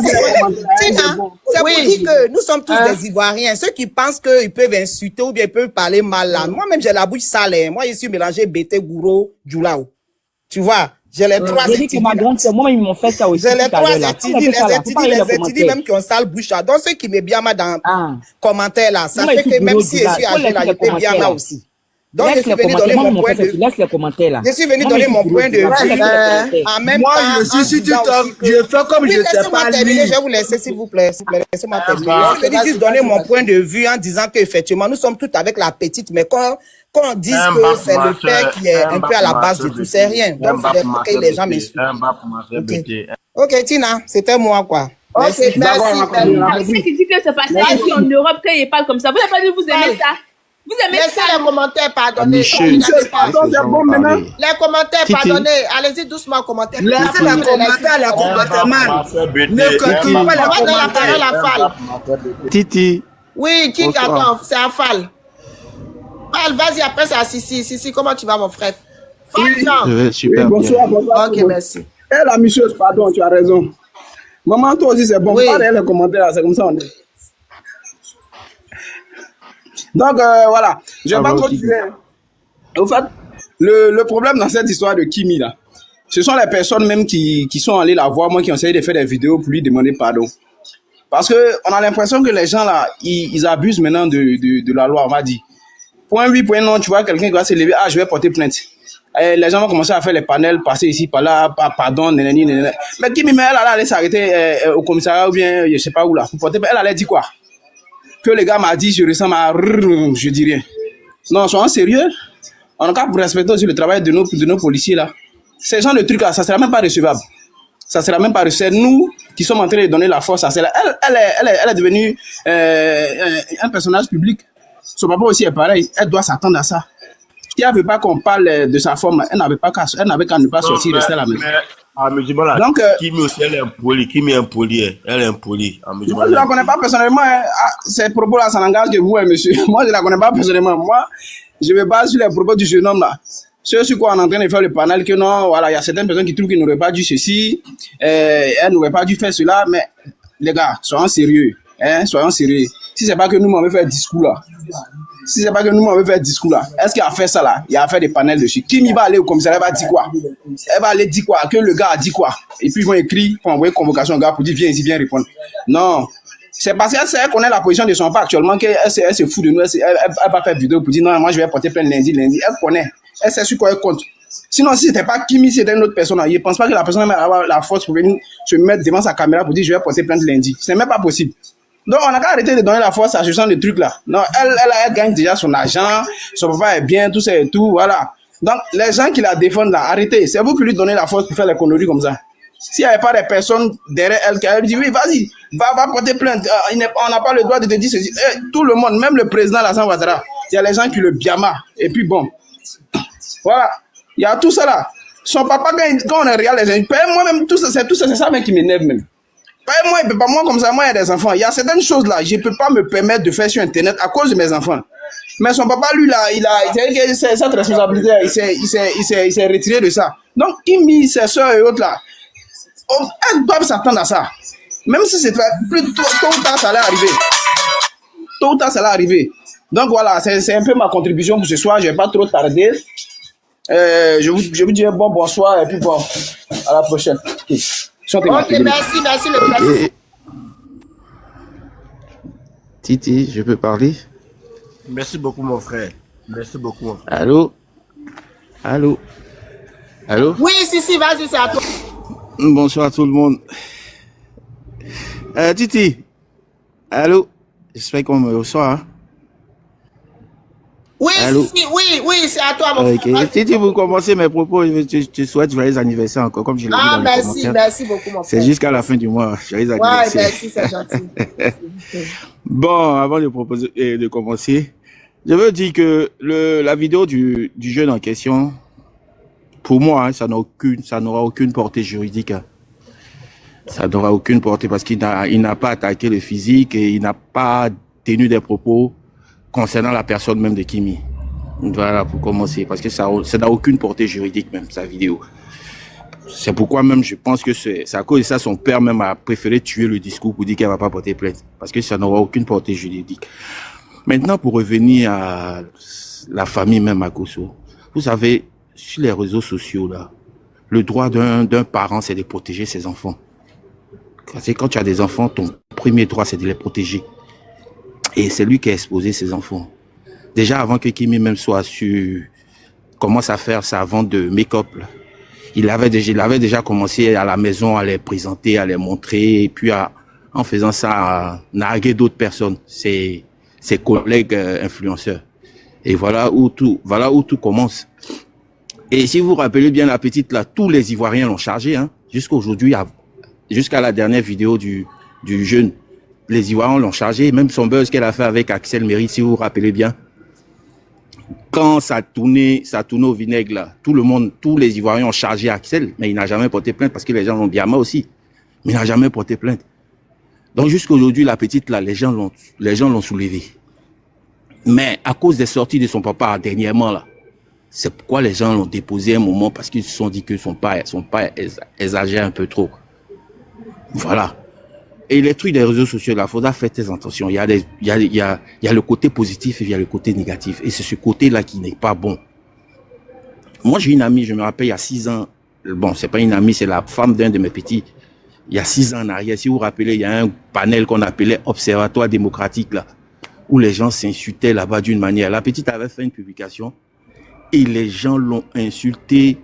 C'est pour dire que nous sommes tous des Ivoiriens. Ceux qui pensent qu'ils peuvent insulter ou bien ils peuvent parler mal là. Moi-même, j'ai la bouche sale. Moi, je suis mélangé Bété, Gouro, Djoulao. Tu vois? J'ai les trois étudiants. Moi, ils m'ont fait ça aussi. J'ai les trois étudiants, les étudiants même qui ont sale bouche. Donc, ceux qui me bien mal dans commentaires là, ça fait que même si je suis âgé là, je peux bien mal aussi. Donc, je suis venu donner mon point de vue. Laisse les commentaires là. Je suis venu donner mon point de vue. En même temps, moi, je suis sur TikTok. Je fais comme je sais pas lire. Je vais vous laisser, s'il vous plaît. Laissez-moi terminer. Je suis venu juste donner mon point de vue en disant qu'effectivement, nous sommes tous avec la petite, mais quand on dit que c'est le père qui est un peu à la base de tout, c'est rien. Donc, il faut que les gens m'expliquent. Ok, Tina, c'était moi, quoi. Ok, merci. Qui dit que c'est passé ici en Europe, quand il parle comme ça. Vous n'avez pas dit que vous aimez ça? Vous aimez laissez ça? les commentaires, pardonnez. Les commentaires, pardonnez. Allez-y doucement, commentaires. Laissez les commentaires, les commentaires, man. Ne continue pas les commentaires. Titi. Oui, King, attends, c'est un Fall. Fall, vas-y, après c'est à Sissi. Sissi, comment tu vas, mon frère? Oui, super bonsoir, bonsoir. Ok, merci. Eh, la Micheuse, pardon, tu as raison. Maman, toi aussi, c'est bon. Oui. Pas les commentaires, c'est comme ça, on est. Donc, voilà. Je vais pas trop durer. Au fait, le problème dans cette histoire de Kimi, là, ce sont les personnes même qui sont allées la voir, moi, qui ont essayé de faire des vidéos pour lui demander pardon. Parce qu'on a l'impression que les gens, là, ils abusent maintenant de la loi, on m'a dit. Point oui, point non, tu vois, quelqu'un qui va se lever, ah, je vais porter plainte. Et les gens vont commencer à faire les panels, passer ici, par là, pardon, nanani, nanana. Mais Kimi, elle allait s'arrêter au commissariat ou bien, je sais pas où, là, pour porter plainte. Elle allait dire quoi? Que le gars m'a dit, je ressemble à... Je dis rien. Non, soyons sérieux. On a qu'à respecter aussi le travail de nos policiers, là. Ces gens de trucs là, ça sera même pas recevable. Ça sera même pas recevable. C'est nous qui sommes en train de donner la force à celle-là. Elle est devenue un personnage public. Son papa aussi est pareil. Elle doit s'attendre à ça. Si elle ne veut pas qu'on parle de sa forme, elle n'avait qu'à ne pas sortir, rester à la maison. Donc, Kimi aussi, elle est impolie. Kimi est impolie. Elle est impolie. Moi, je ne la connais pas personnellement. Hein. Ces propos-là, ça n'engage que vous, hein, monsieur. Moi, je ne la connais pas personnellement. Moi, je me base sur les propos du jeune homme là. C'est sur quoi on est en train de faire le panel que non, voilà, il y a certaines personnes qui trouvent qu'ils n'auraient pas dû ceci, elles n'auraient pas dû faire cela, mais les gars, soyons sérieux, hein, soyons sérieux. Si c'est pas que nous on veut faire discours là, est-ce qu'il a fait ça là? Il a fait des panels dessus. Qui va aller au commissariat, elle va dire quoi? Elle va aller dire quoi? Que le gars a dit quoi? Et puis ils vont écrire pour envoyer convocation au gars pour dire viens ici, viens répondre. Non. C'est parce qu'elle connaît la position de son père actuellement qu'elle se fout de nous. Elle va faire vidéo pour dire non, moi je vais porter plainte lundi. Elle connaît. Elle sait sur quoi elle compte. Sinon, si c'était pas Kimi, c'était une autre personne. Je ne pense pas que la personne va avoir la force pour venir se mettre devant sa caméra pour dire je vais porter plainte lundi. Ce n'est même pas possible. Donc, on a qu'à arrêter de donner la force à ce genre de trucs là. Non, elle gagne déjà son argent, son papa est bien, tout ça et tout, voilà. Donc, les gens qui la défendent là, arrêtez. C'est vous qui lui donnez la force pour faire les conneries comme ça. S'il n'y avait pas des personnes derrière elle qui dit oui, vas-y, va porter plainte. On n'a pas le droit de te dire ceci. Tout le monde, même le président Alassane Ouattara, il y a les gens qui le biama. Et puis bon, voilà, il y a tout ça là. Son papa, quand on regarde les gens, moi-même, tout ça, c'est ça même qui m'énerve même. Moi, il peut pas, moi comme ça, moi, il y a des enfants. Il y a certaines choses là, je ne peux pas me permettre de faire sur Internet à cause de mes enfants. Mais son papa, lui, là, c'est cette responsabilité, il s'est retiré de ça. Donc, Kimi, ses soeurs et autres là, elles doivent s'attendre à ça. Même si c'est plus tôt ou tard, ça allait arriver. Tôt ou tard, ça allait arriver. Donc voilà, c'est un peu ma contribution pour ce soir. Je ne vais pas trop tarder. Je vous dis bonsoir et puis bon, à la prochaine. Ok, merci le président. Titi, je peux parler? Merci beaucoup, mon frère. Merci beaucoup, mon frère. Allô? Allô? Allô? Oui, si, vas-y, c'est à toi. Bonsoir tout le monde. Titi, allô? J'espère qu'on me reçoit. Hein? Oui, oui, c'est à toi, mon frère. Titi, vous commencez mes propos. Je souhaite joyeux anniversaire encore, comme je l'ai dit dans les commentaires. Merci beaucoup, mon frère. C'est jusqu'à la fin du mois. Joyeux anniversaire. Ouais, merci, c'est gentil. Bon, avant de commencer, je veux dire que la vidéo du jeune en question, pour moi, hein, ça n'aura aucune portée juridique. Hein. Ça n'aura aucune portée parce qu'il n'a pas attaqué le physique et il n'a pas tenu des propos concernant la personne même de Kimi. Voilà, pour commencer, parce que ça n'a aucune portée juridique même, sa vidéo. C'est pourquoi même je pense que c'est à cause de ça son père même a préféré tuer le discours pour dire qu'elle ne va pas porter plainte. Parce que ça n'aura aucune portée juridique. Maintenant, pour revenir à la famille même à Kosso, vous savez, sur les réseaux sociaux, là, le droit d'un parent, c'est de protéger ses enfants. Quand tu as des enfants, ton premier droit, c'est de les protéger. Et c'est lui qui a exposé ses enfants. Déjà, avant que Kimi même commence à faire sa vente de make-up, il avait déjà commencé à la maison à les présenter, à les montrer, et puis en faisant ça, à narguer d'autres personnes, ses collègues influenceurs. Et voilà où tout commence. Et si vous vous rappelez bien la petite là, tous les Ivoiriens l'ont chargé, hein, jusqu'à la dernière vidéo du jeune. Les Ivoiriens l'ont chargé, même son buzz qu'elle a fait avec Axel Mérite, si vous vous rappelez bien. Quand ça tournait au vinaigre là, tous les Ivoiriens ont chargé Axel, mais il n'a jamais porté plainte parce que les gens l'ont biama aussi. Mais il n'a jamais porté plainte. Donc jusqu'à aujourd'hui, la petite là, les gens l'ont soulevée. Mais à cause des sorties de son papa dernièrement là, c'est pourquoi les gens l'ont déposé un moment parce qu'ils se sont dit que son père exagère un peu trop. Voilà. Et les trucs des réseaux sociaux, là, il faudra faire tes attention. Il y a le côté positif et il y a le côté négatif. Et c'est ce côté-là qui n'est pas bon. Moi, j'ai une amie, je me rappelle, il y a 6 ans. Bon, c'est pas une amie, c'est la femme d'un de mes petits. Il y a 6 ans en arrière, si vous vous rappelez, il y a un panel qu'on appelait Observatoire démocratique, là, où les gens s'insultaient là-bas d'une manière. La petite avait fait une publication et les gens l'ont insulté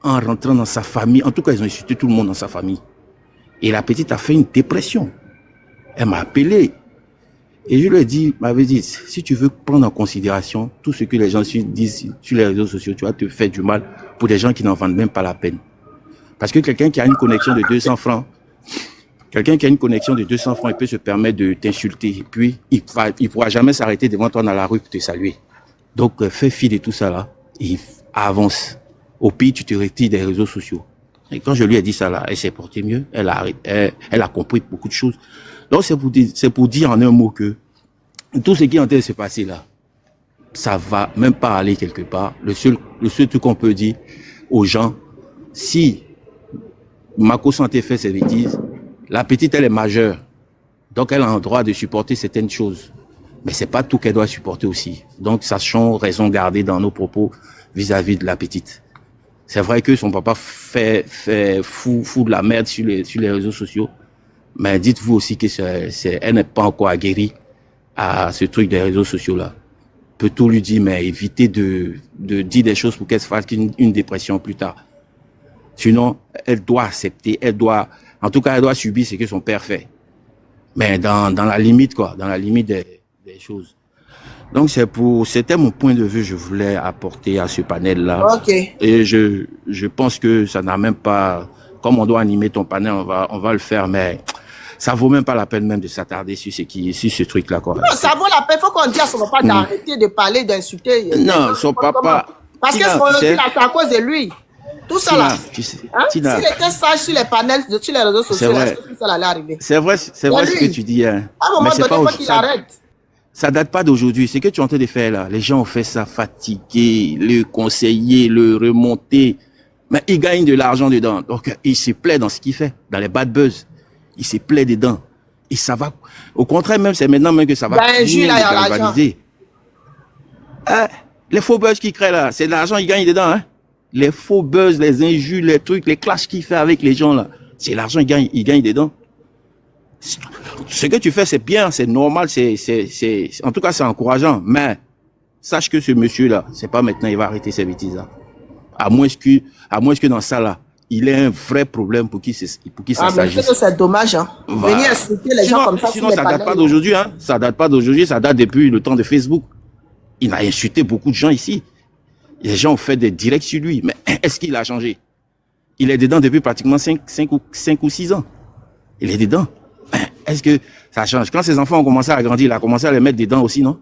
en rentrant dans sa famille. En tout cas, ils ont insulté tout le monde dans sa famille. Et la petite a fait une dépression. Elle m'a appelé. Et je lui ai dit, m'avait dit, si tu veux prendre en considération tout ce que les gens disent sur les réseaux sociaux, tu vas te faire du mal pour des gens qui n'en vendent même pas la peine. Parce que quelqu'un qui a une connexion de 200 francs, il peut se permettre de t'insulter. Et puis, il pourra jamais s'arrêter devant toi dans la rue pour te saluer. Donc, fais fi de tout ça là et avance. Au pire, tu te retires des réseaux sociaux. Et quand je lui ai dit ça là, elle s'est portée mieux. Elle a compris beaucoup de choses. Donc, c'est pour dire en un mot que tout ce qui est en train de se passer là, ça va même pas aller quelque part. Le seul truc qu'on peut dire aux gens, si Mako Santé fait ses bêtises, la petite, elle est majeure. Donc, elle a un droit de supporter certaines choses. Mais c'est pas tout qu'elle doit supporter aussi. Donc, sachons raison garder dans nos propos vis-à-vis de la petite. C'est vrai que son papa fait fou de la merde sur les réseaux sociaux. Mais dites-vous aussi que elle n'est pas encore aguerrie à ce truc des réseaux sociaux-là. Peut-on lui dire, mais évitez de dire des choses pour qu'elle se fasse une dépression plus tard. Sinon, elle doit accepter, elle doit subir ce que son père fait. Mais dans la limite, quoi, dans la limite des choses. Donc, c'était mon point de vue, je voulais apporter à ce panel-là. Ok. Et je pense que ça n'a même pas, comme on doit animer ton panel, on va le faire, mais ça vaut même pas la peine même de s'attarder sur ce truc-là, quoi. Non, ça vaut la peine, faut qu'on dise à son papa d'arrêter de parler, d'insulter. Non, son papa. Parce que c'est à cause de lui. Tout ça là. S'il était sage sur les panels, sur les réseaux sociaux, tout ça allait arriver. C'est vrai ce que tu dis, hein. À un moment donné, il faut qu'il arrête. Ça date pas d'aujourd'hui. Ce que tu es en train de faire là, les gens ont fait ça fatiguer, le conseiller, le remonter. Mais il gagne de l'argent dedans. Donc, il se plaît dans ce qu'il fait, dans les bad buzz. Il se plaît dedans. Et ça va, au contraire même, c'est maintenant même que ça va galvaniser. Les faux buzz qu'il crée là, c'est de l'argent, il gagne dedans, hein. Les faux buzz, les injures, les trucs, les clashs qu'il fait avec les gens là, c'est l'argent, il gagne dedans. Ce que tu fais, c'est bien, c'est normal, en tout cas, c'est encourageant. Mais, sache que ce monsieur-là, c'est pas maintenant, il va arrêter ses bêtises là. À moins que dans ça là, il ait un vrai problème pour qu'il s'agisse. C'est dommage, hein. Voilà. Venir insulter les gens comme ça. Sinon, ça date pas d'aujourd'hui, hein. Ça date pas d'aujourd'hui, ça date depuis le temps de Facebook. Il a insulté beaucoup de gens ici. Les gens ont fait des directs sur lui. Mais est-ce qu'il a changé? Il est dedans depuis pratiquement 5 ou 6 ans. Il est dedans. Est-ce que ça change? Quand ses enfants ont commencé à grandir, il a commencé à les mettre dedans aussi, non?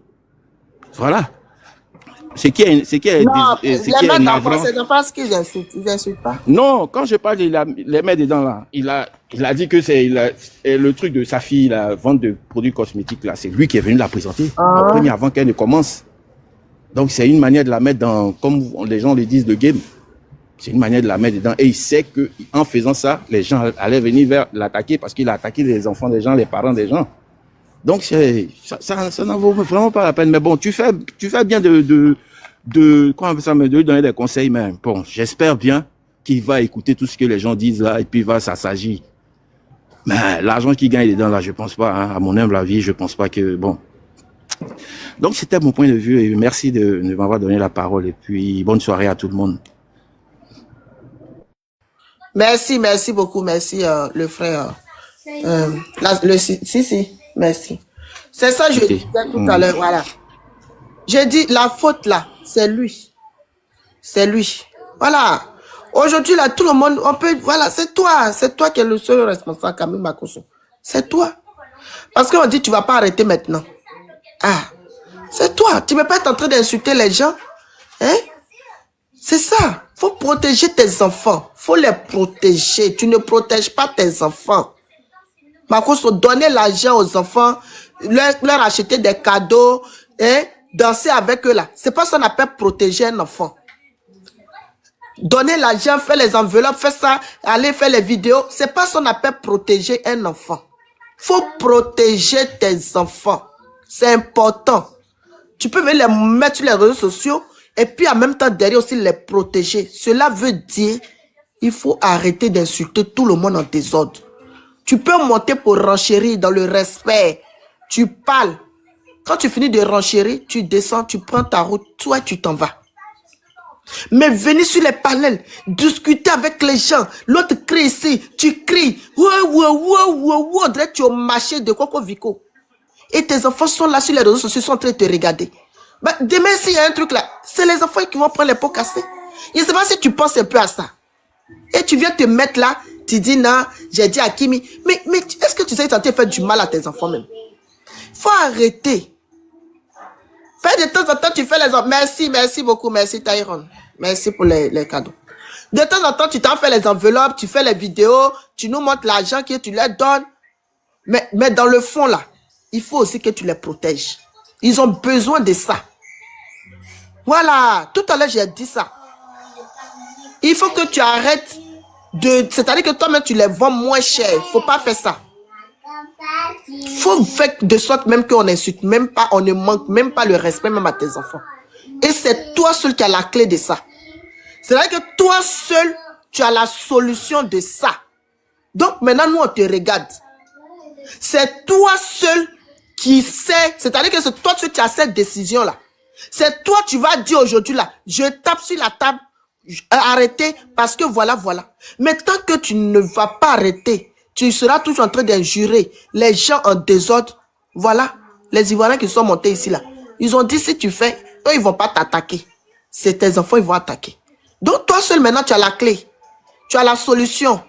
Voilà. C'est qui est navrant. Ces enfants, ce qu'ils insultent, ils insultent pas. Non, quand je parle de les mettre dedans là, il a dit que c'est le truc de sa fille, la vente de produits cosmétiques là, c'est lui qui est venu la présenter en premier avant qu'elle ne commence. Donc c'est une manière de la mettre dans, comme les gens le disent, le game. C'est une manière de la mettre dedans. Et il sait que en faisant ça, les gens allaient venir vers l'attaquer parce qu'il a attaqué les enfants des gens, les parents des gens. Donc ça n'en vaut vraiment pas la peine. Mais bon, tu fais bien de donner des conseils. Mais bon, j'espère bien qu'il va écouter tout ce que les gens disent là et puis il va s'assagir. Mais l'argent qu'il gagne dedans là, je pense pas, hein, à mon humble avis, je pense pas que bon. Donc c'était mon point de vue et merci de m'avoir donné la parole et puis bonne soirée à tout le monde. Merci beaucoup, merci le frère. Merci. C'est ça que je disais tout à l'heure, voilà. J'ai dit la faute là, c'est lui. C'est lui. Voilà. Aujourd'hui là, tout le monde, on peut, voilà, c'est toi qui es le seul responsable, Camille Makosso. C'est toi. Parce qu'on dit tu vas pas arrêter maintenant. Ah, c'est toi. Tu ne peux pas être en train d'insulter les gens. Hein? C'est ça. Faut protéger tes enfants. Faut les protéger. Tu ne protèges pas tes enfants. Makosso, donner l'argent aux enfants, leur acheter des cadeaux, hein? Danser avec eux là. C'est pas ça qu'on appelle protéger un enfant. Donner l'argent, faire les enveloppes, faire ça, aller faire les vidéos. C'est pas ça qu'on appelle protéger un enfant. Faut protéger tes enfants. C'est important. Tu peux venir les mettre sur les réseaux sociaux et puis en même temps derrière aussi les protéger. Cela veut dire il faut arrêter d'insulter tout le monde en désordre. Tu peux monter pour renchérir dans le respect. Tu parles. Quand tu finis de renchérir, tu descends, tu prends ta route, toi tu t'en vas. Mais venez sur les panels, discuter avec les gens. L'autre crie ici, tu cries. On dirait que tu as marché de Coco Vico. Et tes enfants sont là sur les réseaux sociaux, sont en train de te regarder. Ben, demain, s'il y a un truc là, c'est les enfants qui vont prendre les pots cassés. Je ne sais pas si tu penses un peu à ça. Et tu viens te mettre là, tu dis non, j'ai dit à Kimi. Mais est-ce que tu sais que tu es en train de faire du mal à tes enfants même? Faut arrêter. Fais de temps en temps, tu fais les enfants. Merci beaucoup, merci Tyrone. Merci pour les cadeaux. De temps en temps, tu t'en fais les enveloppes, tu fais les vidéos, tu nous montres l'argent que tu leur donnes. Mais dans le fond là, il faut aussi que tu les protèges. Ils ont besoin de ça. Voilà, tout à l'heure j'ai dit ça. Il faut que tu arrêtes de... C'est-à-dire que toi-même tu les vends moins cher. Il ne faut pas faire ça. Il faut faire de sorte même qu'on insulte même pas, on ne manque même pas le respect même à tes enfants. Et c'est toi seul qui as la clé de ça. C'est-à-dire que toi seul, tu as la solution de ça. Donc maintenant, nous, on te regarde. C'est toi seul qui sais, c'est-à-dire que c'est toi seul qui as cette décision-là. C'est toi, tu vas dire aujourd'hui là, je tape sur la table, arrêtez parce que voilà. Mais tant que tu ne vas pas arrêter, tu seras toujours en train d'injurer les gens en désordre. Voilà, les Ivoiriens qui sont montés ici là. Ils ont dit si tu fais, eux ils vont pas t'attaquer. C'est tes enfants, ils vont attaquer. Donc toi seul maintenant, tu as la clé. Tu as la solution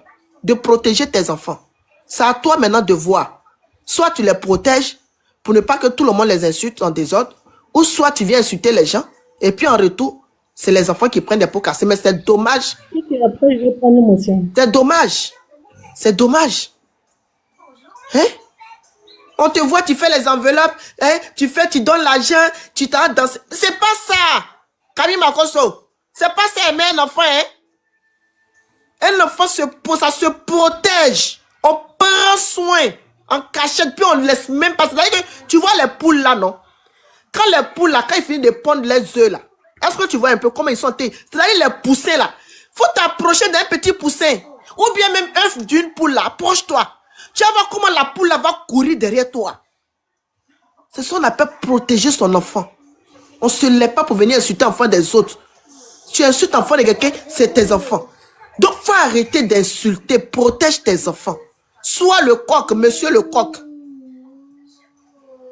de protéger tes enfants. C'est à toi maintenant de voir. Soit tu les protèges pour ne pas que tout le monde les insulte en désordre, ou soit tu viens insulter les gens, et puis en retour, c'est les enfants qui prennent des pots cassés. Mais c'est dommage. C'est dommage. C'est dommage. Hein? On te voit, tu fais les enveloppes, hein? Tu donnes l'argent, tu t'en danses. C'est pas ça, Camille Makosso. C'est pas ça aimer un enfant, hein? Un enfant, ça se protège. On prend soin en cachette, puis on ne laisse même pas. C'est-à-dire que tu vois les poules là, non? Quand les poules là, quand ils finissent de pondre les œufs là, est-ce que tu vois un peu comment ils sont? C'est-à-dire les poussins là. Faut t'approcher d'un petit poussin. Ou bien même œuf d'une poule là, approche-toi. Tu vas voir comment la poule là va courir derrière toi. C'est ça qu'on appelle protéger son enfant. On ne se lève pas pour venir insulter l'enfant des autres. Tu insultes l'enfant de quelqu'un, c'est tes enfants. Donc, il faut arrêter d'insulter, protège tes enfants. Sois le coq, monsieur le coq.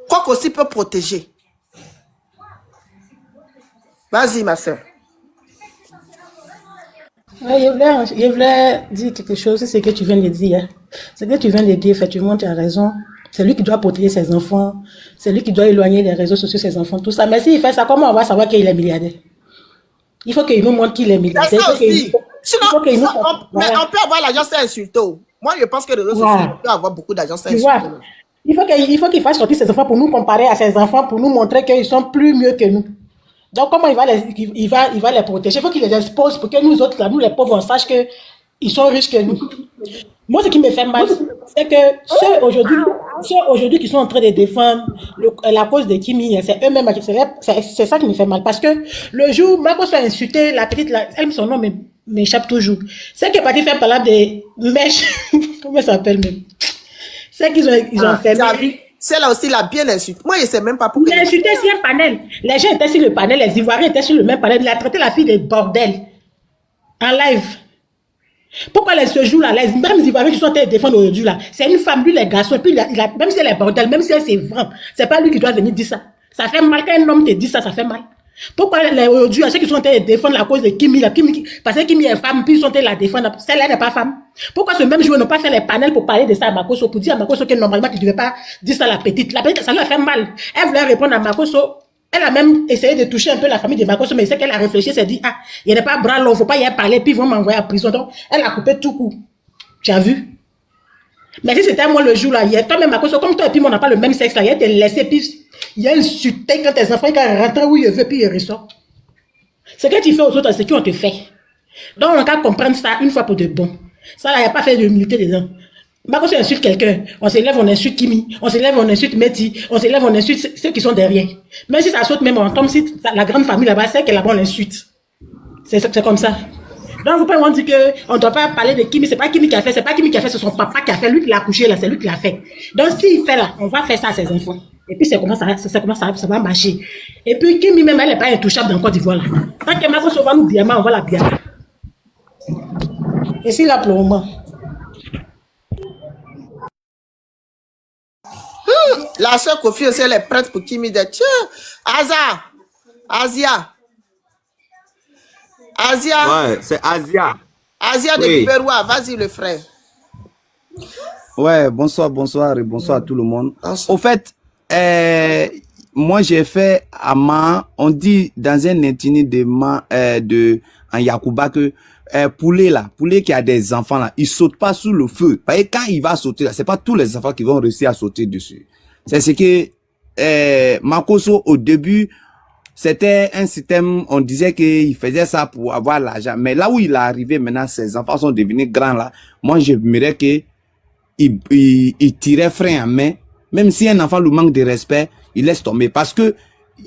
Coq aussi peut protéger. Vas-y, ma soeur. Ouais, je voulais dire quelque chose, c'est ce que tu viens de dire. Ce que tu viens de dire, effectivement, tu as raison. C'est lui qui doit protéger ses enfants. C'est lui qui doit éloigner les réseaux sociaux ses enfants, tout ça. Mais s'il fait ça, comment on va savoir qu'il est milliardaire? Il faut qu'il nous montre qu'il est milliardaire. C'est ça aussi. Sinon, mais on peut avoir l'agence insultée. Moi, je pense que les réseaux sociaux peuvent avoir beaucoup d'agences insultées. Il faut qu'il fasse sortir ses enfants pour nous comparer à ses enfants, pour nous montrer qu'ils sont plus mieux que nous. Donc, comment il va les protéger? Il faut qu'il les expose pour que nous autres, là, nous les pauvres, on sache qu'ils sont riches que nous. Moi, ce qui me fait mal, c'est que ceux aujourd'hui qui sont en train de défendre la cause de Kimi, c'est eux-mêmes, c'est ça qui me fait mal. Parce que le jour, ma cause a insulté la petite, son nom m'échappe toujours. C'est qu'elle est partie faire parler des mèches, comment ça s'appelle même? C'est qu'ils ont fait. Celle-là aussi, l'a bien insulté. Moi, je ne sais même pas pourquoi. Il a insulté sur un panel. Les gens étaient sur le panel, les Ivoiriens étaient sur le même panel. Il a traité la fille de bordel. En live. Pourquoi ce jour-là, les mêmes Ivoiriens qui sont en train de défendre aujourd'hui, là, c'est une femme, lui, les garçons, et puis même si elle est bordel, même si elle c'est vrai, c'est pas lui qui doit venir dire ça. Ça fait mal quand un homme te dit ça, ça fait mal. Pourquoi aujourd'hui, ceux qui sont en train de défendre la cause de Kimi, parce que Kimi est femme, puis ils sont en train de la défendre, celle-là n'est pas femme. Pourquoi ce même jour n'ont pas fait les panels pour parler de ça à Makosso, pour dire à Makosso que normalement, il ne devait pas dire ça à la petite. La petite, ça lui a fait mal. Elle voulait répondre à Makosso. Elle a même essayé de toucher un peu la famille de Makosso, mais c'est qu'elle a réfléchi, elle s'est dit, ah, il n'y a pas bras long, il ne faut pas y parler, puis ils vont m'envoyer à prison. Donc, elle a coupé tout coup. Tu as vu? Mais si c'était moi le jour là, toi-même Makosso, comme toi et puis moi, on n'a pas le même sexe là, il te laissé, puis il a insulté quand tes enfants, ils rentrent où il veut, puis il ressort. Ce que tu fais aux autres, c'est qu'on te fait. Donc, on va comprendre ça une fois pour de bon. Ça là, il n'y a pas fait d'humilité dedans. Marcos insulte quelqu'un, on s'élève, on insulte Kimi, on s'élève, on insulte Meti, on s'élève, on insulte ceux qui sont derrière. Même si ça saute, même on tombe, si la grande famille là-bas, c'est qu'elle là-bas, on l'insulte. C'est comme ça. Donc, vous pouvez dire qu'on ne doit pas parler de Kimi, c'est pas Kimi qui a fait, c'est pas Kimi qui a fait, c'est son papa qui a fait, lui qui l'a accouché là, c'est lui qui l'a fait. Donc, s'il fait là, on va faire ça à ses enfants. Et puis, c'est comment ça va marcher. Et puis, Kimi même, elle n'est pas intouchable dans Côte d'Ivoire là. Tant que Marcos va nous diamant, on va la bien. Et c'est là pour le moment. La soeur Kofi aussi, elle est prête pour Kimi de tiens, Asia. Ouais, c'est Asia. Asia de Piperoua, vas-y le frère. Ouais, bonsoir et bonsoir à tout le monde. Au fait, moi j'ai fait on dit dans un intini en Yakuba que poulet qui a des enfants là, il saute pas sous le feu. Parce que quand il va sauter là, c'est pas tous les enfants qui vont réussir à sauter dessus. C'est ce que Makoso au début, c'était un système, on disait qu'il faisait ça pour avoir l'argent. Mais là où il est arrivé maintenant, ses enfants sont devenus grands là. Moi, j'aimerais que il tirait frein en main. Même si un enfant lui manque de respect, il laisse tomber. Parce que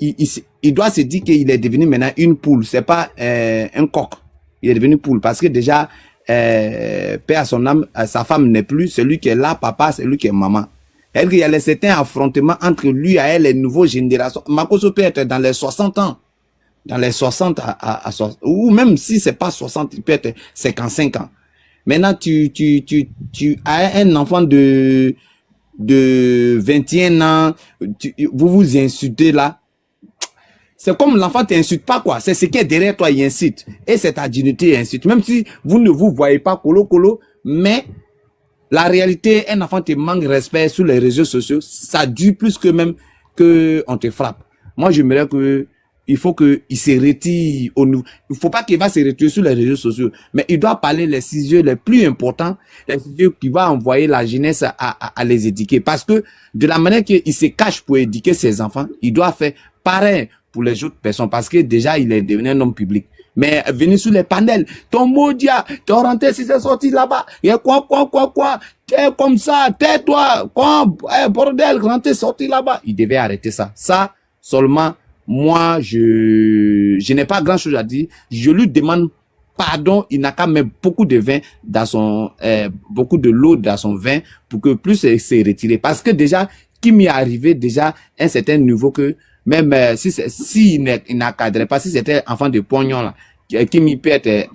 il doit se dire qu'il est devenu maintenant une poule. C'est pas un coq. Il est devenu poule. Parce que déjà, paix à son âme, sa femme n'est plus. Celui qui est là, papa, c'est lui qui est maman. Il y a certains affrontements entre lui et elle, les nouvelles générations. Makoso peut être dans les 60 ans. Dans les 60 à 60. Ou même si c'est pas 60, il peut être 55 ans. Maintenant, tu as un enfant de 21 ans, vous vous insultez là. C'est comme l'enfant t'insulte pas quoi. C'est ce qui est derrière toi, il incite. Et c'est ta dignité, il incite. Même si vous ne vous voyez pas colo, mais la réalité, un enfant te manque de respect sur les réseaux sociaux, ça dure plus que même que on te frappe. Moi, j'aimerais que il faut qu'il se retire au nous. Il faut pas qu'il va se retirer sur les réseaux sociaux, mais il doit parler les sujets les plus importants, les sujets qui va envoyer la jeunesse à les éduquer. Parce que de la manière qu'il se cache pour éduquer ses enfants, il doit faire pareil pour les autres personnes parce que déjà il est devenu un homme public. Mais venir sur les panels, ton maudit, ton rentré si c'est sorti là-bas, et quoi, t'es comme ça, tais-toi, quoi, bordel, rentré sorti là-bas. Il devait arrêter ça. Ça, seulement, moi, je n'ai pas grand chose à dire. Je lui demande pardon, il n'a qu'à mettre beaucoup de vin dans son, beaucoup de l'eau dans son vin pour que plus c'est retiré. Parce que déjà, qui m'est arrivé déjà un certain niveau que, même si il n'encadrait pas, si c'était enfant de pognon là, qui m'y peut être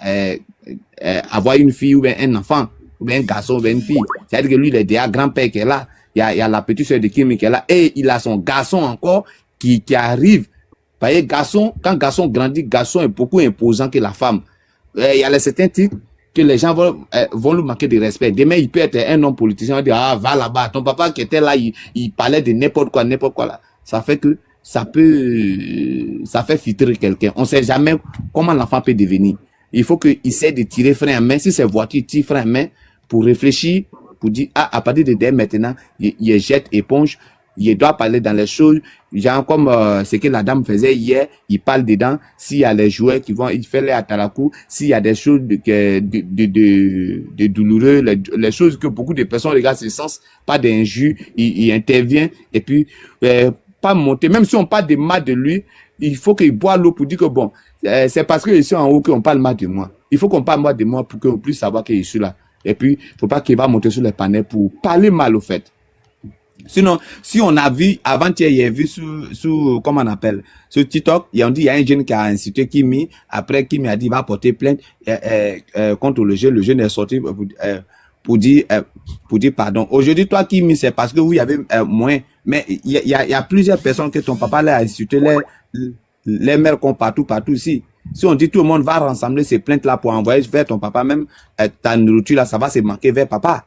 avoir une fille ou bien un enfant, ou bien un garçon ou bien une fille. C'est-à-dire que lui, il est déjà grand-père qui est là. Il y a la petite soeur de Kimi qui est là. Et il a son garçon encore qui arrive. Parce que garçon, quand garçon grandit, garçon est beaucoup imposant que la femme. Il y a certains titres que les gens vont lui manquer de respect. Demain, il peut être un homme politicien, on va dire, ah, va là-bas. Ton papa qui était là, il parlait de n'importe quoi là. Ça fait que ça fait filtrer quelqu'un. On sait jamais comment l'enfant peut devenir. Il faut qu'il essaie de tirer frein à main. Si c'est voiture, tire frein à main pour réfléchir, pour dire, ah, à partir de dès maintenant, il jette éponge, il doit parler dans les choses, genre comme ce que la dame faisait hier, il parle dedans, s'il y a les jouets qui vont, il fait les atalakou, s'il y a des choses de douloureux, les choses que beaucoup de personnes regardent ce sens, pas d'injure, il intervient, et puis, pas monter, même si on parle de mal de lui, il faut qu'il boit l'eau pour dire que bon, c'est parce que je suis en haut qu'on parle mal de moi. Il faut qu'on parle mal de moi pour qu'on puisse savoir que je suis là. Et puis, faut pas qu'il va monter sur les panels pour parler mal au fait. Sinon, si on a vu, avant-hier, il y a vu sur, comment on appelle, sur TikTok, il y a un jeune qui a insulté Kimi, après Kimi a dit, il va porter plainte, contre le jeune est sorti pour dire pardon. Aujourd'hui, toi, Kimi, c'est parce que oui, il y avait moins, mais il y a plusieurs personnes que ton papa l'a insulté, les mères qu'on partout ici. Si on dit tout le monde va rassembler ces plaintes-là pour envoyer vers ton papa, même ta nourriture là, ça va se manquer vers papa.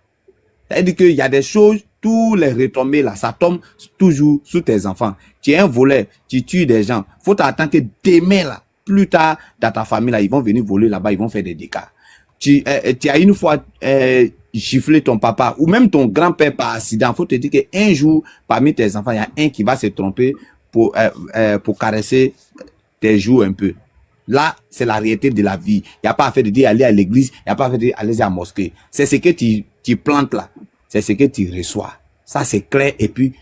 C'est-à-dire qu'il y a des choses, tous les retombées là, ça tombe toujours sur tes enfants. Tu es un voleur, tu tues des gens. Faut t'attendre que demain là, plus tard, dans ta famille là, ils vont venir voler là-bas, ils vont faire des dégâts. Tu as une fois giflé ton papa ou même ton grand-père par accident. Faut te dire qu'un jour, parmi tes enfants, il y a un qui va se tromper pour caresser tes joues un peu. Là, c'est la réalité de la vie. Il n'y a pas à faire de dire aller à l'église, il n'y a pas à faire de dire aller à la mosquée. C'est ce que tu plantes là. c'est ce que tu reçois. Ça, c'est clair et puis,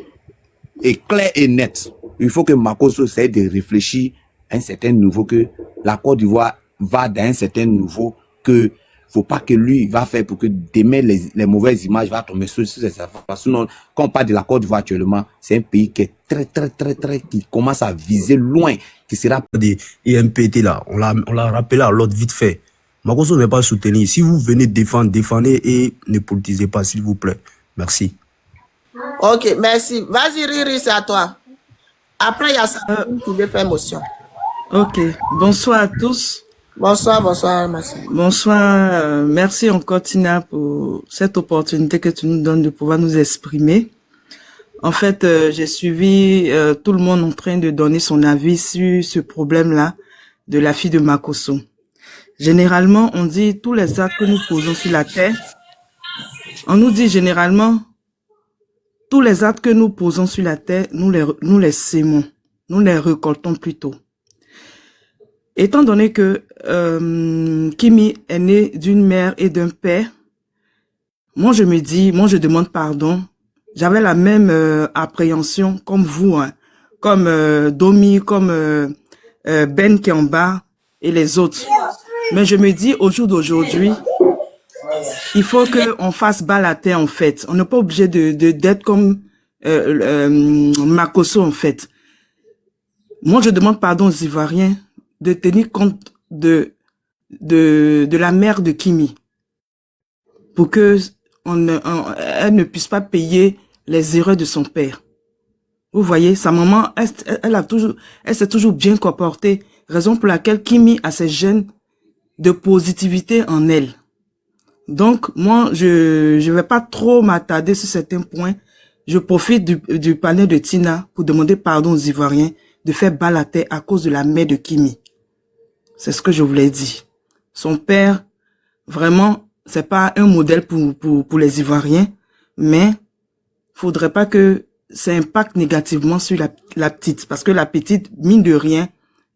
clair et net. Il faut que Makosso essaie de réfléchir à un certain niveau, que la Côte d'Ivoire va dans un certain niveau, que faut pas que lui va faire pour que demain les mauvaises images vont tomber sur ses affaires. Sinon, quand on parle de la Côte d'Ivoire actuellement, c'est un pays qui est très, qui commence à viser loin, qui sera des IMPT là. On l'a rappelé à l'autre vite fait. Makosso n'est pas soutenu. Si vous venez défendez et ne politisez pas, s'il vous plaît. Merci. Ok, merci. Vas-y, Riri, c'est à toi. Après, il y a ça qui veut faire motion. Ok, bonsoir à tous. Bonsoir, merci. Bonsoir, merci encore Tina pour cette opportunité que tu nous donnes de pouvoir nous exprimer. En fait, j'ai suivi tout le monde en train de donner son avis sur ce problème-là de la fille de Makosso. Généralement, on dit tous les actes que nous posons sur la terre, on nous dit généralement tous les actes que nous posons sur la terre, nous les sémons, nous les récoltons plutôt. Étant donné que Kimi est né d'une mère et d'un père, moi je demande pardon. J'avais la même appréhension comme vous, hein, comme Domi, comme Ben qui est en bas et les autres. Mais je me dis au jour d'aujourd'hui, il faut qu'on fasse bas la terre en fait. On n'est pas obligé d'être comme Makosso en fait. Moi je demande pardon aux Ivoiriens de tenir compte de la mère de Kimi pour que elle ne puisse pas payer les erreurs de son père. Vous voyez, sa maman, elle s'est toujours bien comportée, raison pour laquelle Kimi a ces gènes de positivité en elle. Donc, moi, je vais pas trop m'attarder sur certains points. Je profite du panel de Tina pour demander pardon aux Ivoiriens de faire bas la terre à cause de la mère de Kimi. C'est ce que je voulais dire. Son père, vraiment, c'est pas un modèle pour les Ivoiriens, mais faudrait pas que ça impacte négativement sur la petite, parce que la petite, mine de rien,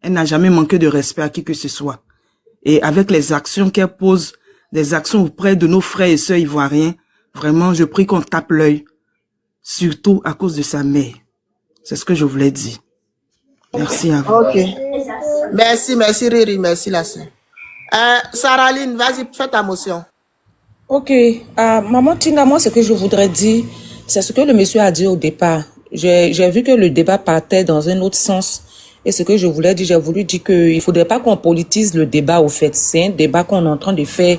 elle n'a jamais manqué de respect à qui que ce soit. Et avec les actions qu'elle pose, des actions auprès de nos frères et sœurs ivoiriens, vraiment, je prie qu'on tape l'œil, surtout à cause de sa mère. C'est ce que je voulais dire. Merci à vous. Ok. Merci Riri, merci la sœur. Saraline, vas-y, fais ta motion. Ok. Maman Tina, moi, ce que je voudrais dire, c'est ce que le monsieur a dit au départ. J'ai vu que le débat partait dans un autre sens. Et ce que je voulais dire, j'ai voulu dire qu'il ne faudrait pas qu'on politise le débat, au fait. C'est un débat qu'on est en train de faire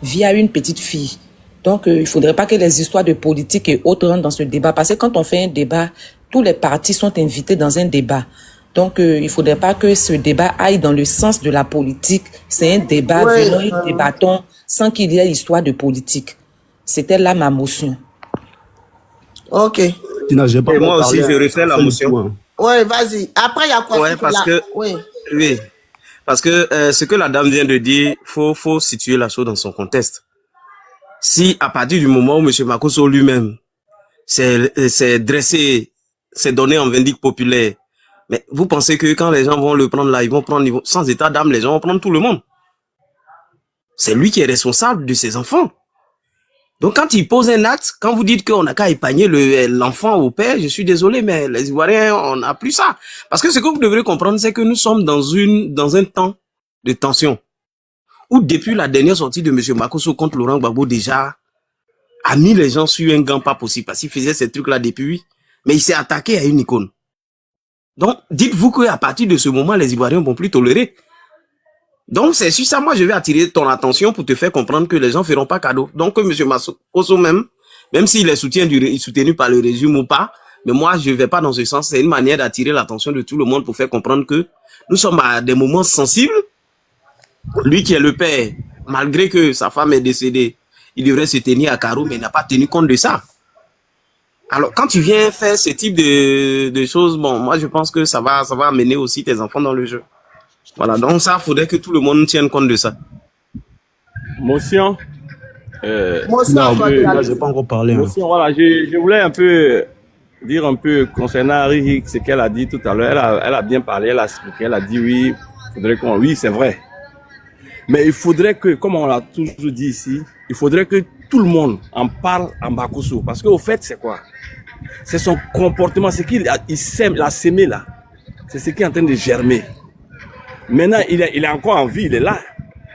via une petite fille. Donc, il ne faudrait pas que les histoires de politique et autres rentrent dans ce débat. Parce que quand on fait un débat, tous les partis sont invités dans un débat. Donc, il ne faudrait pas que ce débat aille dans le sens de la politique. C'est un débat, venons et débattons sans qu'il y ait histoire de politique. C'était là ma motion. Ok. Tina, j'ai pas et moi aussi, je refais la motion. Oui, vas-y. Après, il y a quoi? Oui, parce que ce que la dame vient de dire, faut situer la chose dans son contexte. Si à partir du moment où M. Makosso lui-même s'est dressé, s'est donné en vindicte populaire, mais vous pensez que quand les gens vont le prendre là, ils vont prendre sans état d'âme, les gens vont prendre tout le monde. C'est lui qui est responsable de ses enfants. Donc quand il pose un acte, quand vous dites qu'on n'a qu'à épargner l'enfant au père, je suis désolé, mais les Ivoiriens, on n'a plus ça. Parce que ce que vous devrez comprendre, c'est que nous sommes dans un temps de tension. Où depuis la dernière sortie de M. Makosso contre Laurent Gbagbo déjà, a mis les gens sur un gant pas possible. Parce qu'il faisait ces trucs-là depuis, mais il s'est attaqué à une icône. Donc, dites-vous qu'à partir de ce moment, les Ivoiriens ne vont plus tolérer. Donc, c'est sur ça, moi, je vais attirer ton attention pour te faire comprendre que les gens ne feront pas cadeau. Donc, que M. Makosso même s'il est soutenu par le régime ou pas, mais moi, je ne vais pas dans ce sens. C'est une manière d'attirer l'attention de tout le monde pour faire comprendre que nous sommes à des moments sensibles. Lui qui est le père, malgré que sa femme est décédée, il devrait se tenir à carreau, mais il n'a pas tenu compte de ça. Alors, quand tu viens faire ce type de choses, bon, moi, je pense que ça va amener aussi tes enfants dans le jeu. Voilà, donc ça, il faudrait que tout le monde tienne compte de ça. Motion. Motion, là, je n'ai pas encore parlé. Motion, voilà, je voulais dire un peu concernant Riri, ce qu'elle a dit tout à l'heure. Elle a bien parlé, elle a expliqué, elle a dit oui, oui, c'est vrai. Mais il faudrait que, comme on l'a toujours dit ici, il faudrait que tout le monde en parle à Makosso. Parce qu'au fait, c'est quoi? C'est son comportement, c'est qu'il sème, il a sémé là. C'est ce qui est en train de germer. Maintenant, il est encore en vie, il est là.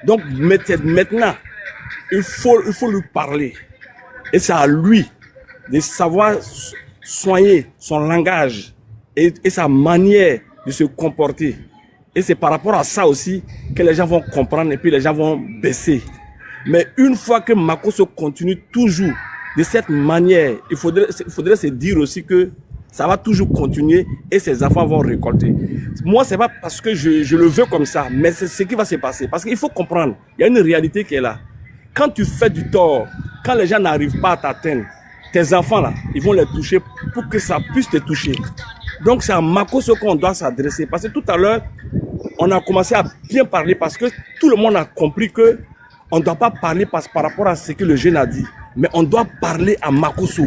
Donc maintenant, il faut lui parler. Et c'est à lui de savoir soigner son langage et sa manière de se comporter. Et c'est par rapport à ça aussi que les gens vont comprendre et puis les gens vont baisser. Mais une fois que Makosso continue toujours de cette manière, il faudrait se dire aussi que ça va toujours continuer et ses enfants vont récolter. Moi, c'est pas parce que je le veux comme ça, mais c'est ce qui va se passer. Parce qu'il faut comprendre, il y a une réalité qui est là. Quand tu fais du tort, quand les gens n'arrivent pas à t'atteindre, tes enfants là, ils vont les toucher pour que ça puisse te toucher. Donc c'est à Makosso qu'on doit s'adresser. Parce que tout à l'heure, on a commencé à bien parler parce que tout le monde a compris que on ne doit pas parler par rapport à ce que le jeune a dit, mais on doit parler à Makosso.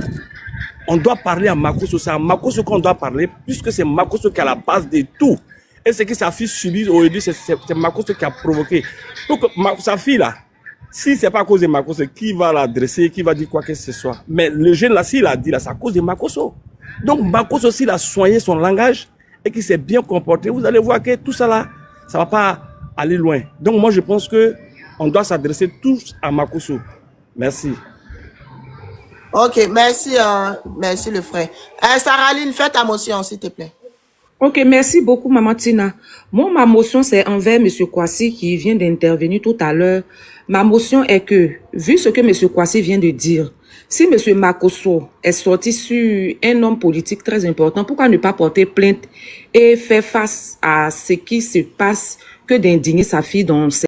On doit parler à Makosso. C'est à Makosso qu'on doit parler, puisque c'est Makosso qui est à la base de tout. Et ce que sa fille subit aujourd'hui, c'est Makosso qui a provoqué. Donc sa fille là, si c'est pas à cause de Makosso, qui va l'adresser, qui va dire quoi que ce soit. Mais le jeune là, s'il a dit là, c'est à cause de Makosso. Donc Makosso, s'il a soigné son langage et qu'il s'est bien comporté, vous allez voir que tout ça là, ça va pas aller loin. Donc moi je pense que on doit s'adresser tous à Makosso. Merci. Ok, merci, merci le frère. Saraline, fais ta motion, s'il te plaît. Ok, merci beaucoup, Maman Tina. Moi, ma motion, c'est envers M. Kwasi qui vient d'intervenir tout à l'heure. Ma motion est que, vu ce que M. Kwasi vient de dire, si M. Makosso est sorti sur un homme politique très important, pourquoi ne pas porter plainte et faire face à ce qui se passe que d'indigner sa fille dans